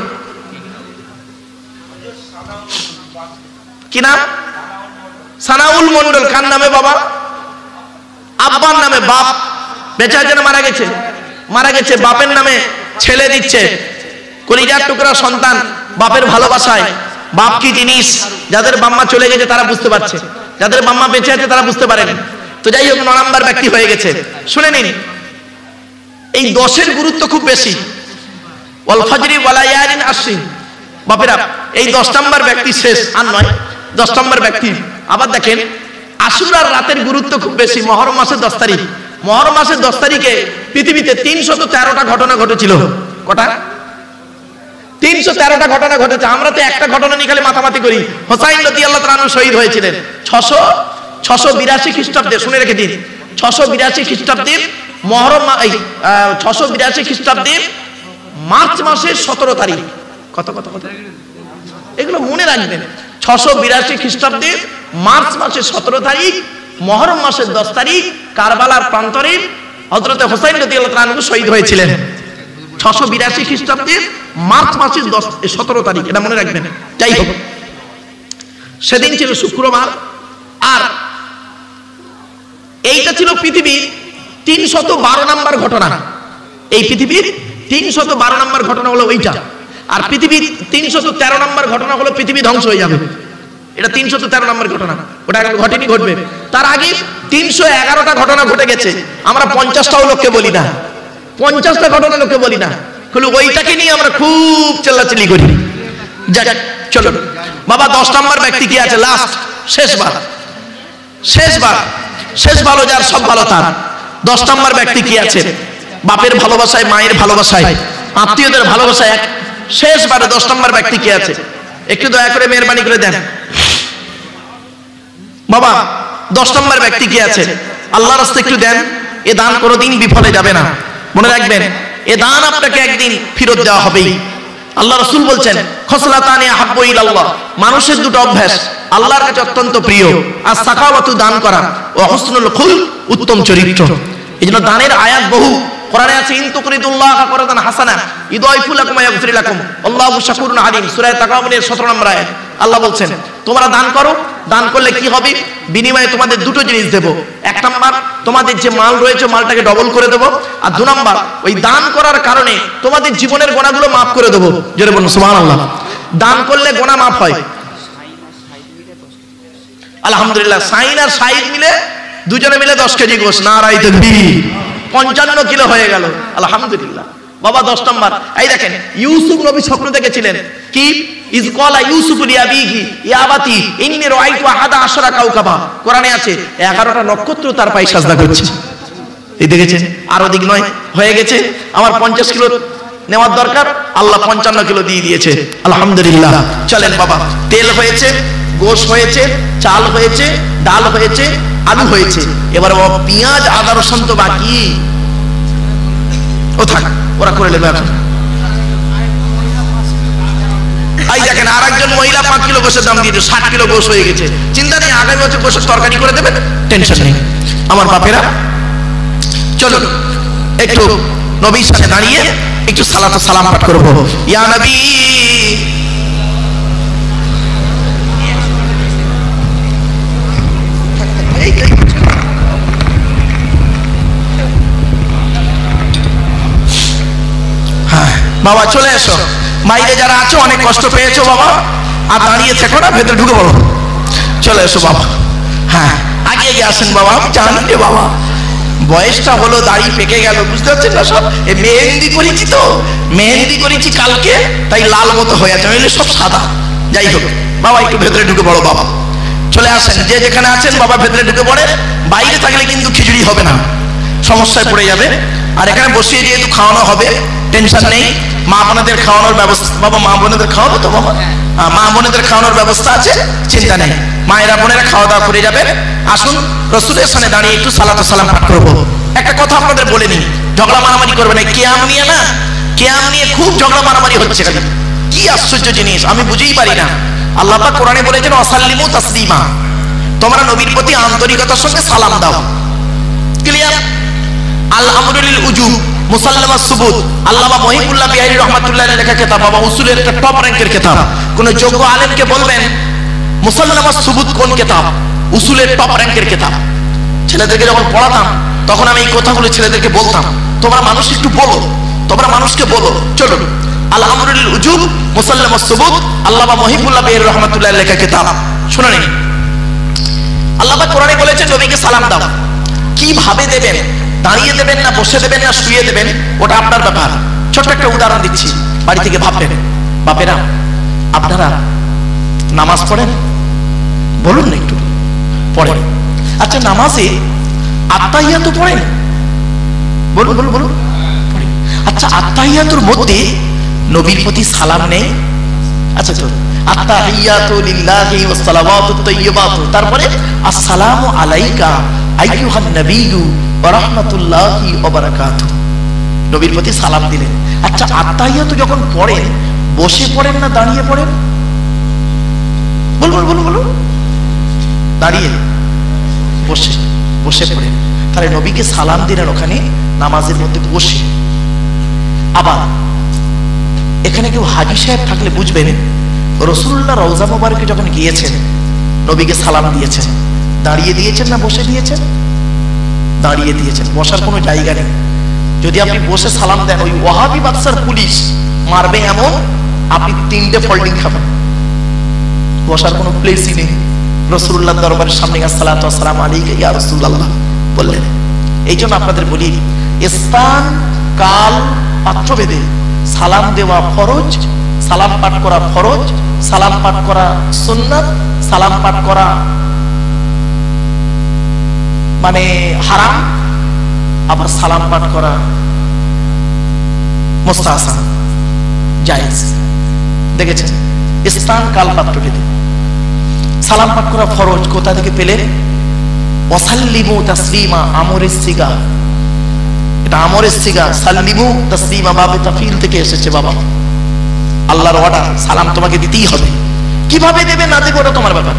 কি নাম? সানাউল মন্ডল। কার নামে বাবা? আব্বার নামে। বাপ বেঁচে আছে না মারা গেছে? মারা গেছে। বাপের নামে ছেলে দিচ্ছে, কলিজার টুকরা সন্তান, বাপের ভালোবাসায়। বাপ কি জিনিস যাদের বাম্মা চলে গেছে তারা বুঝতে পারছে, যাদের বাম্মা বেঁচে আছে তারা বুঝতে পারেন। তো যাই হোক 9 নাম্বার ব্যক্তি হয়ে গেছে। শুনে নিন, এই 10-এর গুরুত্ব খুব বেশি। ওয়াল ফজরি ওয়া লায়ালিন আশরিন। বাপেরা এই 10 নাম্বার ব্যক্তি শেষ আর নয়, 10 নাম্বার ব্যক্তি। আবার দেখেন আশুরার রাতের গুরুত্ব খুব বেশি। মুহররম মাসের 10 তারিখ, মুহররম মাসের 10 তারিখে পৃথিবীতে 313টা ঘটনা ঘটেছিল। কটা? 313টা ঘটনা ঘটেছে। আমরা তো একটা ঘটনা নিয়ে খালি মাতামাতি করি। হোসাইন রাদিয়াল্লাহু তাআলা শহীদ হয়েছিলেন 682 খ্রিস্টাব্দে। শুনে রেখে দিন, 682 খ্রিস্টাব্দে মুহররম, 682 খ্রিস্টাব্দে মার্চ মাসের 17 তারিখ। কত কত কত এগুলো মনে রাখবেন। 682 খ্রিস্টাব্দে মার্চ মাসের 17 তারিখ, মুহররম মাসের 10 তারিখ কারবালার প্রান্তরে হযরত হোসাইন রাদিয়াল্লাহু তাআলা শহীদ হয়েছিলেন। 682 খ্রিস্টাব্দে মার্চ মাসের 17 তারিখ, এটা মনে রাখবেন। যাই হোক, সেদিন ছিল শুক্রবার, আর এইটা ছিল পৃথিবীর 312 নাম্বার ঘটনা। এই পৃথিবীর 312 নাম্বার ঘটনা হলো ওইটা। আর পৃথিবীর 313 নাম্বার ঘটনা হলো পৃথিবী ধ্বংস হয়ে যাবে। এটা 313 নাম্বার ঘটনা, ওটা এখন ঘটেনি, ঘটবে। তার আগে 311টা ঘটনা ঘটে গেছে। আমরা 50টাও লোককে বলি না, 50টা ঘটনা লোককে বলি না, হলো ওইটাকে নিয়ে আমরা খুব চেল্লাচিল্লি করি। যাক চলো বাবা, 10 নাম্বার ব্যক্তি কি আছে? লাস্ট, শেষবার, শেষবার, শেষ ভালো যার সব ভালো তার। 10 নাম্বার ব্যক্তি কি আছে? বাপের ভালোবাসায়, মায়ের ভালোবাসায়, আত্মীয়দের ভালোবাসায় শেষবারে 10 নাম্বার ব্যক্তি কি আছে? একটু দয়া করে মেহেরবানি করে দেন বাবা। 10 নাম্বার ব্যক্তি কি আছে? আল্লাহর রাস্তায় একটু দেন। এ দান কোনোদিন বিফলে যাবে না, মনে রাখবেন। এ দান আপনাকে একদিন ফেরত দেওয়া হবেই। আল্লাহ রাসূল বলছেন খসলাতানে আহাব্বু ইলাল্লাহ, মানুষের দুটো অভ্যাস আল্লাহর কাছে অত্যন্ত প্রিয়। আর সাখাওয়াতু, দান করা, ও হুসনুল খুলক, উত্তম চরিত্র। এইজন্য দানের আয়াত বহু কোরআনে আছে। ইন তুকরিদুল্লাহা করাদান হাসানা ইদাইফু লাকুম ওয়া ইয়াগফির লাকুম আল্লাহু শাকুরুন আলিম। সূরা তাকাবুনের 17 নম্বর আয়াত। আল্লাহ বলছেন তোমরা দান করো, দান করলে কি হবে? বিনিময়ে তোমাদের দুটো জিনিস দেব। এক নাম্বার, তোমাদের যে মাল রয়েছে মালটাকে ডবল করে দেবো, আর দু নাম্বার, ওই দান করার কারণে তোমাদের জীবনের গোনাগুলো মাফ করে দেবো। জোরে বলুন সুবহানাল্লাহ। দান করলে গোনা মাফ হয়। আলহামদুলিল্লাহ, সাইন আর সাইদ মিলে দুজনে মিলে 10 কেজি গোশ, নারায়ে তাকবীর, 55 কিলো হয়ে গেল। আলহামদুলিল্লাহ বাবা। 10 নম্বর, এই দেখেন ইউসুফ নবী স্বপ্ন দেখেছিলেন কি? ইজ ক্বালা ইউসুফ লিআবিহি ইয়া আবাতি ইন্নী রাআইতু আহাদা আশরা কাওকাবা। কোরআনে আছে 11টা নক্ষত্র তার পায়ে সাজদা করছে। এই দেখেছেন? আর ওদিক নয়, হয়ে গেছে আমার 50 কিলো নেওয়ার দরকার, আল্লাহ 55 কিলো দিয়ে দিয়েছে। আলহামদুলিল্লাহ। চলেন বাবা, তেল হয়েছে, গোশ হয়েছে, চাল হয়েছে, ডাল হয়েছে, আলু হয়েছে। এবার বাবা পেঁয়াজ আদা রসুন তো বাকি, ও থাক, ওরা করে নেবে এখন। এই দেখেন আর একজন মহিলা 5 কিলো গোশের দাম দিয়েছে, 60 কিলো গোশ হয়ে গেছে। চিন্তা নেই, আগামী বছর গোশের তরকারি করে দেবেন, টেনশন নেই। আমার বাপেরা চলুন একটু নবীর সাথে দাঁড়িয়ে একটু সালাত ও সালাম পাঠ করব। ইয়া নবী, বাবা চলে এসো। বাইরে যারা আছো অনেক কষ্ট পেয়েছো বাবা, আর দাঁড়িয়ে থেকো না, ভেতরে ঢুকে পড়ো। চলে এসো বাবা। হ্যাঁ, আগে এগিয়ে আসেন বাবা। আমি জানি রে বাবা, বয়সটা হলো, দাড়ি পেকে গেল, বুঝতে পারছেন না সব। এই মেহেন্দি করেছি তো, মেহেন্দি করেছি কালকে, তাই লাল মতো হয়ে আছে, নইলে সব সাদা। যাই হোক বাবা, একটু ভেতরে ঢুকে পড়ো বাবা। চলে আসেন, যে যেখানে আছেন বাবা ভেতরে ঢুকে পড়ে। বাইরে থাকলে কিন্তু খিচুড়ি হবে না, সমস্যায় পড়ে যাবে। আর এখানে বসিয়ে যেহেতু খাওয়ানো হবে, টেনশন নেই। মা বোনেদের খাওয়ানোর ব্যবস্থা, বাবা মা বোনেদের খাওয়াবো তো বাবা? মা বোনেদের খাওয়ানোর ব্যবস্থা আছে, চিন্তা নেই। মায়েরা বোনেরা খাওয়া দাওয়া করে যাবে। আসুন রসুলের সামনে দাঁড়িয়ে একটু সালাত ও সালাম পাঠ করবো। একটা কথা আপনাদের বলে নিই, ঝগড়া মারামারি করবে না। কিয়াম নিয়ে না, কিয়াম নিয়ে খুব ঝগড়া মারামারি হচ্ছে খালি। কি আশ্চর্য জিনিস, আমি বুঝেই পারি না। আল্লাহ পাক কোরআনে বলেছেন ওয়াসাল্লিমু তাসলিমা, তোমরা নবীর প্রতি আন্তরিকতার সঙ্গে সালাম দাও। ক্লিয়ার? আল আমরু লিল উজুব মুসাল্লামা সুবুত, আল্লামা মহিবুল্লাহ বিহারী রহমাতুল্লাহ লেখা কিতাব, বাবা উসুলের একটা টপ র‍্যাঙ্কের কিতাব। কোন যোগ্য আলেমকে বলবেন মুসাল্লামা সুবুত কোন কিতাব, উসুলের টপ র‍্যাঙ্কের কিতাব। ছেলেদেরকে যখন পড়াতাম তখন আমি এই কথাগুলো ছেলেদেরকে বলতাম, তোমরা মানুষ একটু বলো, তোমরা মানুষকে বলো। চলো, আল আমরু লিল উজুব মুসাল্লামা সুবুত, আল্লামা মহিবুল্লাহ বিহারী রহমাতুল্লাহ লেখা কিতাব। শুনে নিন, আল্লাহ পাক কোরআনে বলেছেন নবীকে সালাম দাও। কিভাবে দেবেন? দাঁড়িয়ে দেবেন না বসে দেবেন না শুয়ে দেবেন, ওটা আপনার ব্যাপার। ছোট্ট একটা উদাহরণ দিচ্ছি, বাড়ি থেকে ভাববেন। বাপেরা, আপনারা নামাজ পড়েন? বলুন না একটু। পড়েন? আচ্ছা, নামাজে আত্তাহিয়াতু পড়েন? বলুন বলুন বলুন। পড়েন। আচ্ছা, আত্তাহিয়াতুর মধ্যে নবীর প্রতি সালাম নেই? আচ্ছা চলুন, আত্তাহিয়াতু লিল্লাহি ওয়াস সালাওয়াতুত তাইয়্যিবাতু, তারপরে আসসালামু আলাইকা আইয়ুহান নাবিয়্যু ওয়া রাহমাতুল্লাহি ওয়া বারাকাতুহু, নবীর প্রতি সালাম দিলেন। আচ্ছা, আত্তাহিয়াতু যখন পড়েন বসে পড়েন না দাঁড়িয়ে পড়েন? বলুন বলুন বলুন। দাঁড়িয়ে? বসে? বসে পড়েন। তাহলে নবীকে সালাম দিলেন ওখানে নামাজের মধ্যে বসে। আবার এখানে কেউ হাজী সাহেব থাকলে বুঝবেন, রাসূলুল্লাহ রওজা মুবারকে যখন গিয়েছেন নবীকে সালাম দিয়েছেন, দাঁড়িয়ে দিয়েছেন না বসে দিয়েছেন? দাঁড়িয়ে দিয়েছেন, বসার কোনো জায়গা নেই। যদি আপনি বসে সালাম দেন, ওই ওয়াহাবি বাদশার পুলিশ মারবে এমন, আপনি 3টে ফোল্ডিং খাবেন। বসার কোনো প্লেসই নেই। রাসূলুল্লাহ দরবারের সামনে আসসালাতু ওয়াসসালামু আলাইকা ইয়া রাসূলুল্লাহ বললেন। এই জন্য আপনাদের বলি, স্থান কাল পাত্রভেদে সালাম দেওয়া ফরজ, সালাম পাঠ করা ফরজ, সালাম পাঠ করা সুন্নাত, সালাম পাঠ করা মানে হারাম, আবার সালাম পাঠ করা মুস্তাহসান, জায়েজ। দেখেছেন? স্থান কাল পাত্র ভেদে সালাম পাঠ করা ফরজ। কোথা থেকে পেলেন? ওয়াসাল্লিমু তাসলিমা, আমরের সিগা। এটা আমরের সিগা। সাল্লিমু তাসলিমা বাবে তাফিল থেকে এসেছে বাবা। আল্লাহর অর্ডার, সালাম তোমাকে দিতেই হবে। কিভাবে দেবে না দেবে ওটা তোমার ব্যাপার।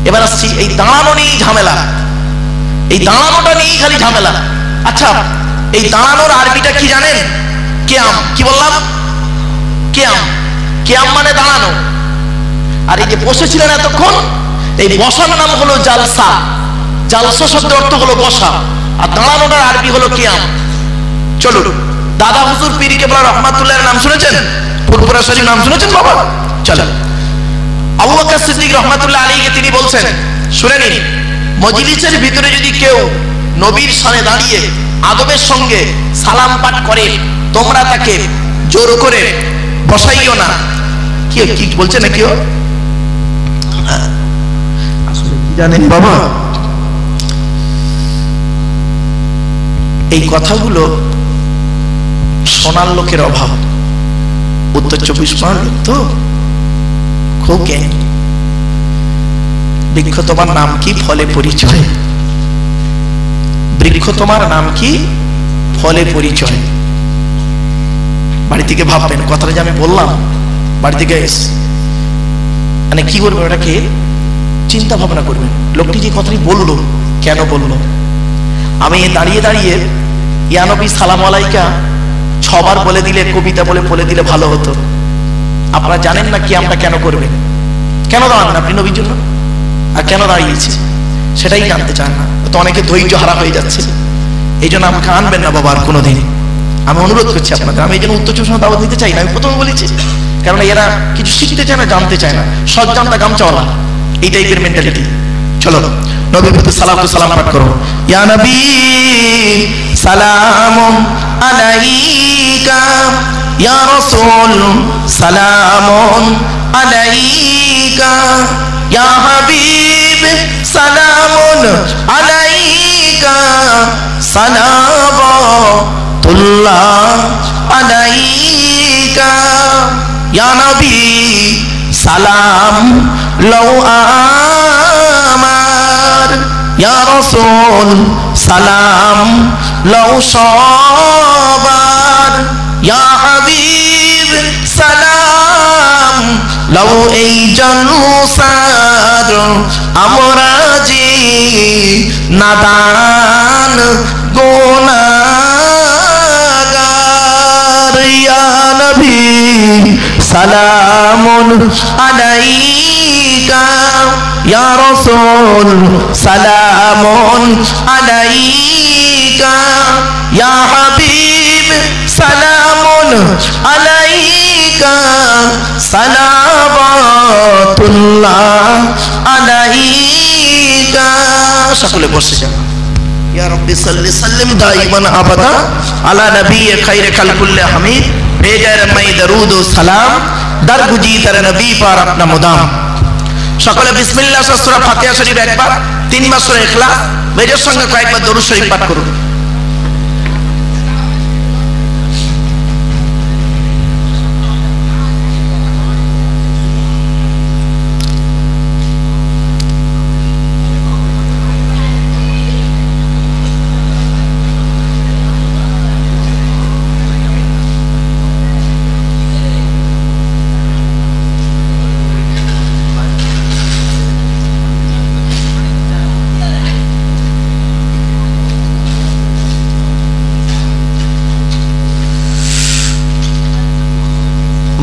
এবার আসছি, এই দাঁড়ানো নিয়েই ঝামেলা, এই দাঁড়ানোটা নিয়েই খালি ঝামেলা। আচ্ছা, এই দাঁড়ানোর আরবিটা কি জানেন? কিয়াম। কি বললাম? কিয়াম। কিয়াম মানে দাঁড়ানো। আর এই যে বসেছিলেন এতক্ষণ, এই বসার নাম হলো জালসা। জালসা শব্দের অর্থ হলো বসা, আর দাঁড়ানোটার আরবি হলো কিয়াম। চলুন, দাদা হুজুর পীর কেবলা রহমাতুল্লাহর নাম শুনেছেন? ফুরফুরা শরীফ নাম শুনেছেন বাবা? চলেন, আবু বকর সিদ্দিক রহমাতুল্লাহ আলাইহি তিনি বলছেন, শুনে নিন, মজলিসের ভিতরে যদি কেউ নবীর সামনে দাঁড়িয়ে আদবের সঙ্গে সালাম পাঠ করে, তোমরা তাকে জোর করে বসাইও না। কি কি বলছে না কেউ? আসলে কি জানেন বাবা, এই কথাগুলো শোনার লোকের অভাব। উত্তর 24 পরগনার লোক তো খুব জ্ঞানী। বৃক্ষ তোমার নাম কি, ফলে পরিচয়। বৃক্ষ তোমার নাম কি, ফলে পরিচয়। বাড়ি থেকে ভাববেন কথাটা যে আমি বললাম, বাড়ি থেকে মানে কি করবেন, ওটাকে চিন্তা ভাবনা করবেন। লোকটি যে কথাটি বললো, কেন বললো? আমি দাঁড়িয়ে দাঁড়িয়ে ইয়া নবী সালাম আলাইকা 6 বার বলে দিলে, কবিতা বলে দিলে ভালো হতো। আপনারা জানেন না কি আমরা কেন করবেন? কেন দাঁড়ান আপনি নবীর জন্য? আর কেন দাঁড়িয়েছে সেটাই জানতে চান না। তো অনেকে ধৈর্য হারা হয়ে যাচ্ছে। এই জন্য আমাকে আনবেন না বাবা আর কোনোদিন। আমি অনুরোধ করছি আপনাদের। আমি এই জন্য উত্তর 24 দাওয়াত দিতে চাই না, আমি প্রথমে বলেছি। কারণ এরা কিছু শিখতে চায় না, জানতে চায় না, সৎ জানতা গামচাওয়ালা, এই টাইপের মেন্টালিটি। চলো নবীর প্রতি সালাতু সালাম পাঠ করো। ইয়া নবী সালামুন আলাইকা, ইয়া রাসূল সালামুন আলাইকা, ইয়া হাবিব সালামুন আলাইকা, সালাওয়াতুল্লাহ আলাইকা, ইয়া নবী সালাম লও আমার, ইয়া রাসূল সালাম লও সবার, ইয়া হাবিব সালাম লও এই জলসার, আমরা যে নাদান গুনাহগার, ইয়া নবী সালামুন আলাইকা, ইয়া রাসূল সালামুন আলাইকা, ইয়া হাবিব সালামুন আলাইকা, সালাওয়াতুল্লাহ আলাইকা। সকলে বসে যান। ইয়া রাব্বি সাল্লি সাল্লিম দাইমান আবাদা আলা নবিয়্যি খায়রে খালকুল্লি হামিদ, বেজার মাই দরুদ ও সালাম দরগুজি তার নবী পার আপনা মুদাম। সকলে বিসমিল্লাহ সূরা ফাতিহা শরীফ একবার, 3 বার সূরা ইখলাস, বেজের সঙ্গে কয়েকবার দরুদ শরীফ পাঠ করুন।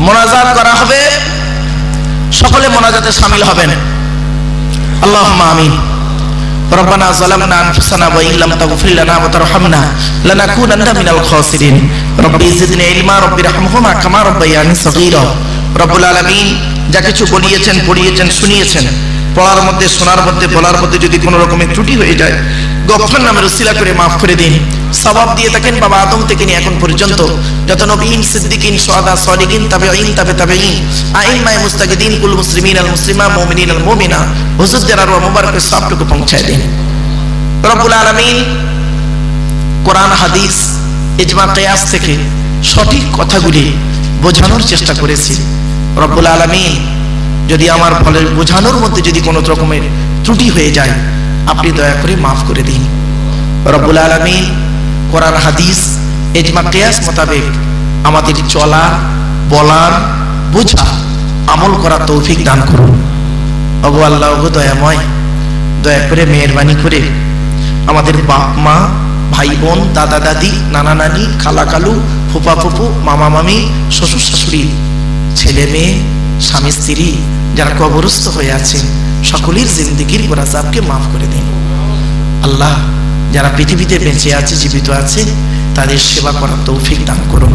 মোনাজাত করা হবে, সকলে মোনাজাতে শামিল হবেন। আল্লাহুম্মা আমিন। রব্বানা যালামনা আনফুসানা ওয়া ইল্লাম তাগফির লানা ওয়া তারহামনা লানাকুনান্না মিনাল খাসিরিন। রব্বি জিদনি ইলমা রব্বিরহামহুমা কামা রাব্বায়ানি সগীরা। রব্বুল আলামিন যা কিছু বলিয়েছেন, পড়িয়েছেন, শুনিয়েছেন, পড়ার মধ্যে, শোনার মধ্যে, বলার মধ্যে যদি কোনো রকমের ত্রুটি হয়ে যায়, গফফার নামের উসিলা করে মাফ করে দিন। সওয়াব দিয়ে থাকেন বাবা আদম থেকে নিয়ে এখন পর্যন্ত যত নবীন, সিদ্দিকিন, শুহাদা, সালিহিন, তাবেঈন, তাবেঈন, আইম্মায়ে মুস্তাকিদিন, কুল মুসলিমিন আল মুসলিমা, মুমিনিন আল মুমিনা, হুজুরদের আর মুবারকের সবটুকু পৌঁছায় দিন। রব্বুল আলামিন কোরআন, হাদিস, ইজমা, কিয়াস থেকে সঠিক কথাগুলি বোঝানোর চেষ্টা করেছি। রব্বুল আলামিন যদি আমার বলের বোঝানোর মধ্যে যদি কোনো রকমের ত্রুটি হয়ে যায়, আপনি দয়া করে মাফ করে দিন। রব্বুল আলামিন কোরআন, হাদিস, ইজমা, কিয়াস মোতাবেক আমাদের চলা, বলার, বোঝা, আমল করার তৌফিক দান করুন। ওগো আল্লাহ, ওগো দয়াময়, দয়া করে মেহেরবানি করে আমাদের বাপ মা, ভাই বোন, দাদা দাদি, নানা নানি, খালা খালু, ফুপা ফুপু, মামা মামি, শ্বশুর শাশুড়ি, ছেলে মেয়ে, স্বামী স্ত্রী যারা কবরস্থ হয়ে আছেন, সকলের জিন্দেগির গুনাহ আযাবকে মাফ করে দিন। আল্লাহ, যারা পৃথিবীতে বেঁচে আছে, জীবিত আছে, তাদের সেবা করার তৌফিক দান করুন।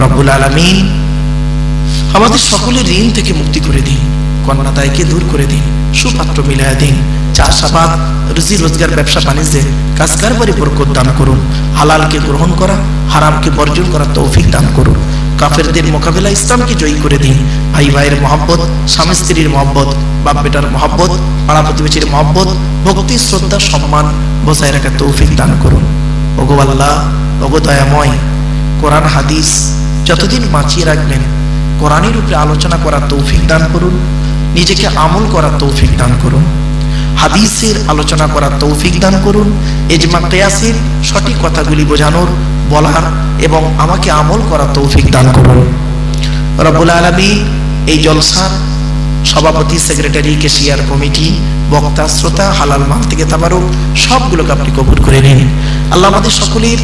রব্বুল আলামিন আমাদের সকলের ঋণ থেকে মুক্তি করে দিন, কন্যাদায়কে দূর করে দিন, সুপাত্র মিলায়া দিন, চাষাবাদ, রুজি রোজগার, ব্যবসা বাণিজ্যে কাজ কারবারে বরকত দান করুন। হালালকে গ্রহণ করা, হারামকে বর্জন করার তৌফিক দান করুন। কাফেরদের মোকাবেলা ইসলামকে জয়ী করে দিন। ভাই ভাইয়ের মহব্বত, স্বামী স্ত্রীর মহব্বত, বাপ বেটার মহব্বত, পাড়া প্রতিবেশীর মহব্বত, ভক্তি, শ্রদ্ধা, সম্মান বজায় রাখার তৌফিক দান করুন। ওগো আল্লাহ, ওগো দয়াময়, কোরআন হাদিস যতদিন বাঁচিয়ে রাখবেন, কোরআনের উপরে আলোচনা করার তৌফিক দান করুন। নিজেকে আমল করার তৌফিক দান করুন। হাদিসের আলোচনা করার তৌফিক দান করুন। ইজমা কিয়াসের সঠিক কথাগুলি বোঝানোর, বলার এবং আমাকে আমল করার তৌফিক দান করুন। রব্বুল আলামিন এই জলসার সভাপতি, সেক্রেটারি, কেশিয়ার কমিটি, বক্তা, শ্রোতা, হালাল মাল থেকে তাবারুক সবগুলোকে আপনি কবুল করে নিন। আল্লাহ আমাদের সকলের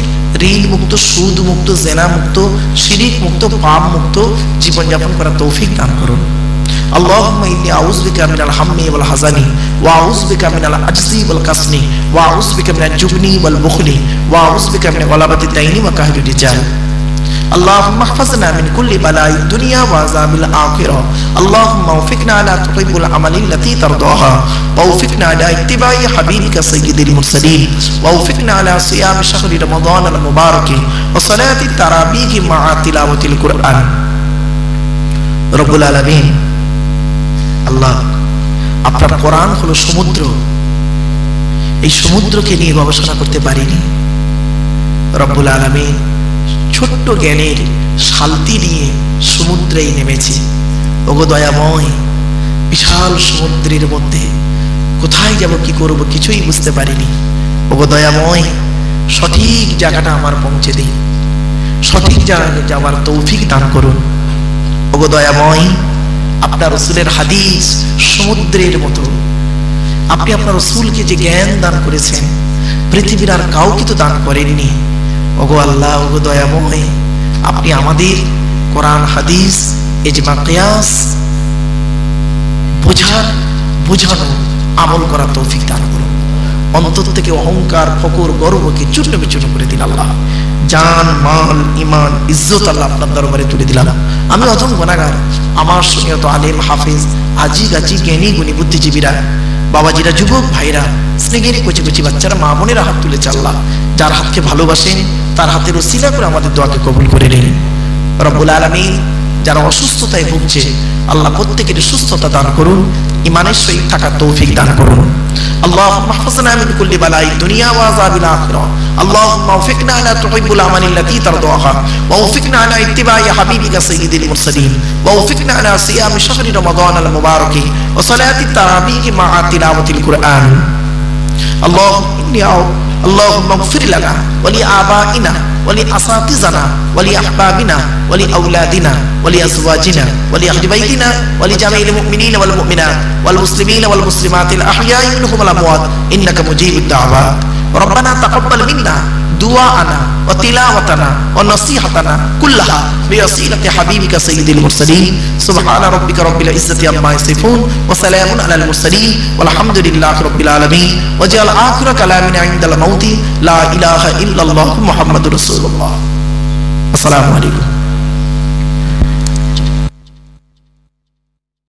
ঋণ মুক্ত, সুদ মুক্ত, জেনা মুক্ত, শিরিক মুক্ত, পাপ মুক্ত জীবনযাপন করার তৌফিক দান করুন। اللهم إني أعوذ بك من الهم والحزن وأعوذ بك من العجز والكسل وأعوذ بك من الجبن والبخل وأعوذ بك من غلبة الدين وقهر الرجال اللهم احفظنا من كل بلاء الدنيا وعذاب الآخرة اللهم وفقنا على تحب العمل التي ترضاها ووفقنا على اتباع حبيبك سيد المرسلين ووفقنا على صيام شهر رمضان المبارك وصلاة التراويح مع تلاوة القرآن رب العالمين আল্লাহ, আপনার কোরআন হলো সমুদ্র, এই সমুদ্রকে নিয়ে গবেষণা করতে পারিনি। রব্বুল আলামিন ছোট্ট জ্ঞানের শালতি নিয়ে সমুদ্রেই নেমেছি। ওগো দয়াময়, বিশাল সমুদ্রের মধ্যে কোথায় যাব, কি করব, কিছুই বুঝতে পারিনি। ওগো দয়াময়, সঠিক জায়গাটা আমার পৌঁছে দিন, সঠিক জায়গায় যাওয়ার তৌফিক দান করুন। ওগো দয়াময়, আপনার রাসূলের হাদিস সমুদ্রের মতো, আপনি আপনার রাসূলকে যে জ্ঞান দান করেছেন পৃথিবীর আর কাউকে তো দান করেননি। ওগো আল্লাহ, ওগো দয়াময়, আপনি আমাদের কোরআন হাদিস, ইজমা কিয়াস বোঝানো, আমল করার তৌফিক দান করুন। অন্তর থেকে অহংকার, ফকর, গর্বকে চূর্ণ বিচূর্ণ করে দিন আল্লাহ। জান, মাল, ইমান, ইজ্জত আল্লাহ আপনার দরবারে তুলে দিলাম। আমি অধম গুনাহগার, আমার সঙ্গে তো আলেম, হাফেজ, আজি গাছি, জ্ঞানী গুণী বুদ্ধিজীবীরা, বাবাজিরা, যুবক ভাইরা, স্নেহের কচি কচি বাচ্চারা, মা বোনেরা হাত তুলেছে আল্লাহ। যার হাতকে ভালোবাসেন তার হাতের ওসিলা করে আমাদের দোয়াকে কবুল করে নিন। রব্বুল আলামিন যারা অসুস্থতায় ভুগছে আল্লাহ প্রত্যেকের সুস্থতা দান করুন, ইমানের সহিত থাকার তৌফিক দান করুন। اللهم احفظنا من كل بلاء الدنيا وعذاب الآخرة اللهم وفقنا على تحب الأعمال التي ترضاها ووفقنا على اتباع حبيبك سيد المرسلين ووفقنا على صيام شهر رمضان المبارك وصلاة التراويح مع تلاوة القرآن اللهم اغفر لنا ولآبائنا ولأساتذتنا ولأحبابنا ولأولادنا ولأزواجنا ولأهل بيتنا ولجميع المؤمنين والمؤمنات والمسلمين والمسلمات الأحياء منهم والأموات إنك مجيب الدعوات ربنا تقبل منا دعاءنا وتلاوتنا ونصيحتنا كلها بوسيلة حبيبك سيد المرسلين سبحان ربك رب العزة عما يصفون وسلام على المرسلين والحمد لله رب العالمين وجعل آخر كلامنا عند الموت لا إله إلا الله محمد رسول الله السلام عليكم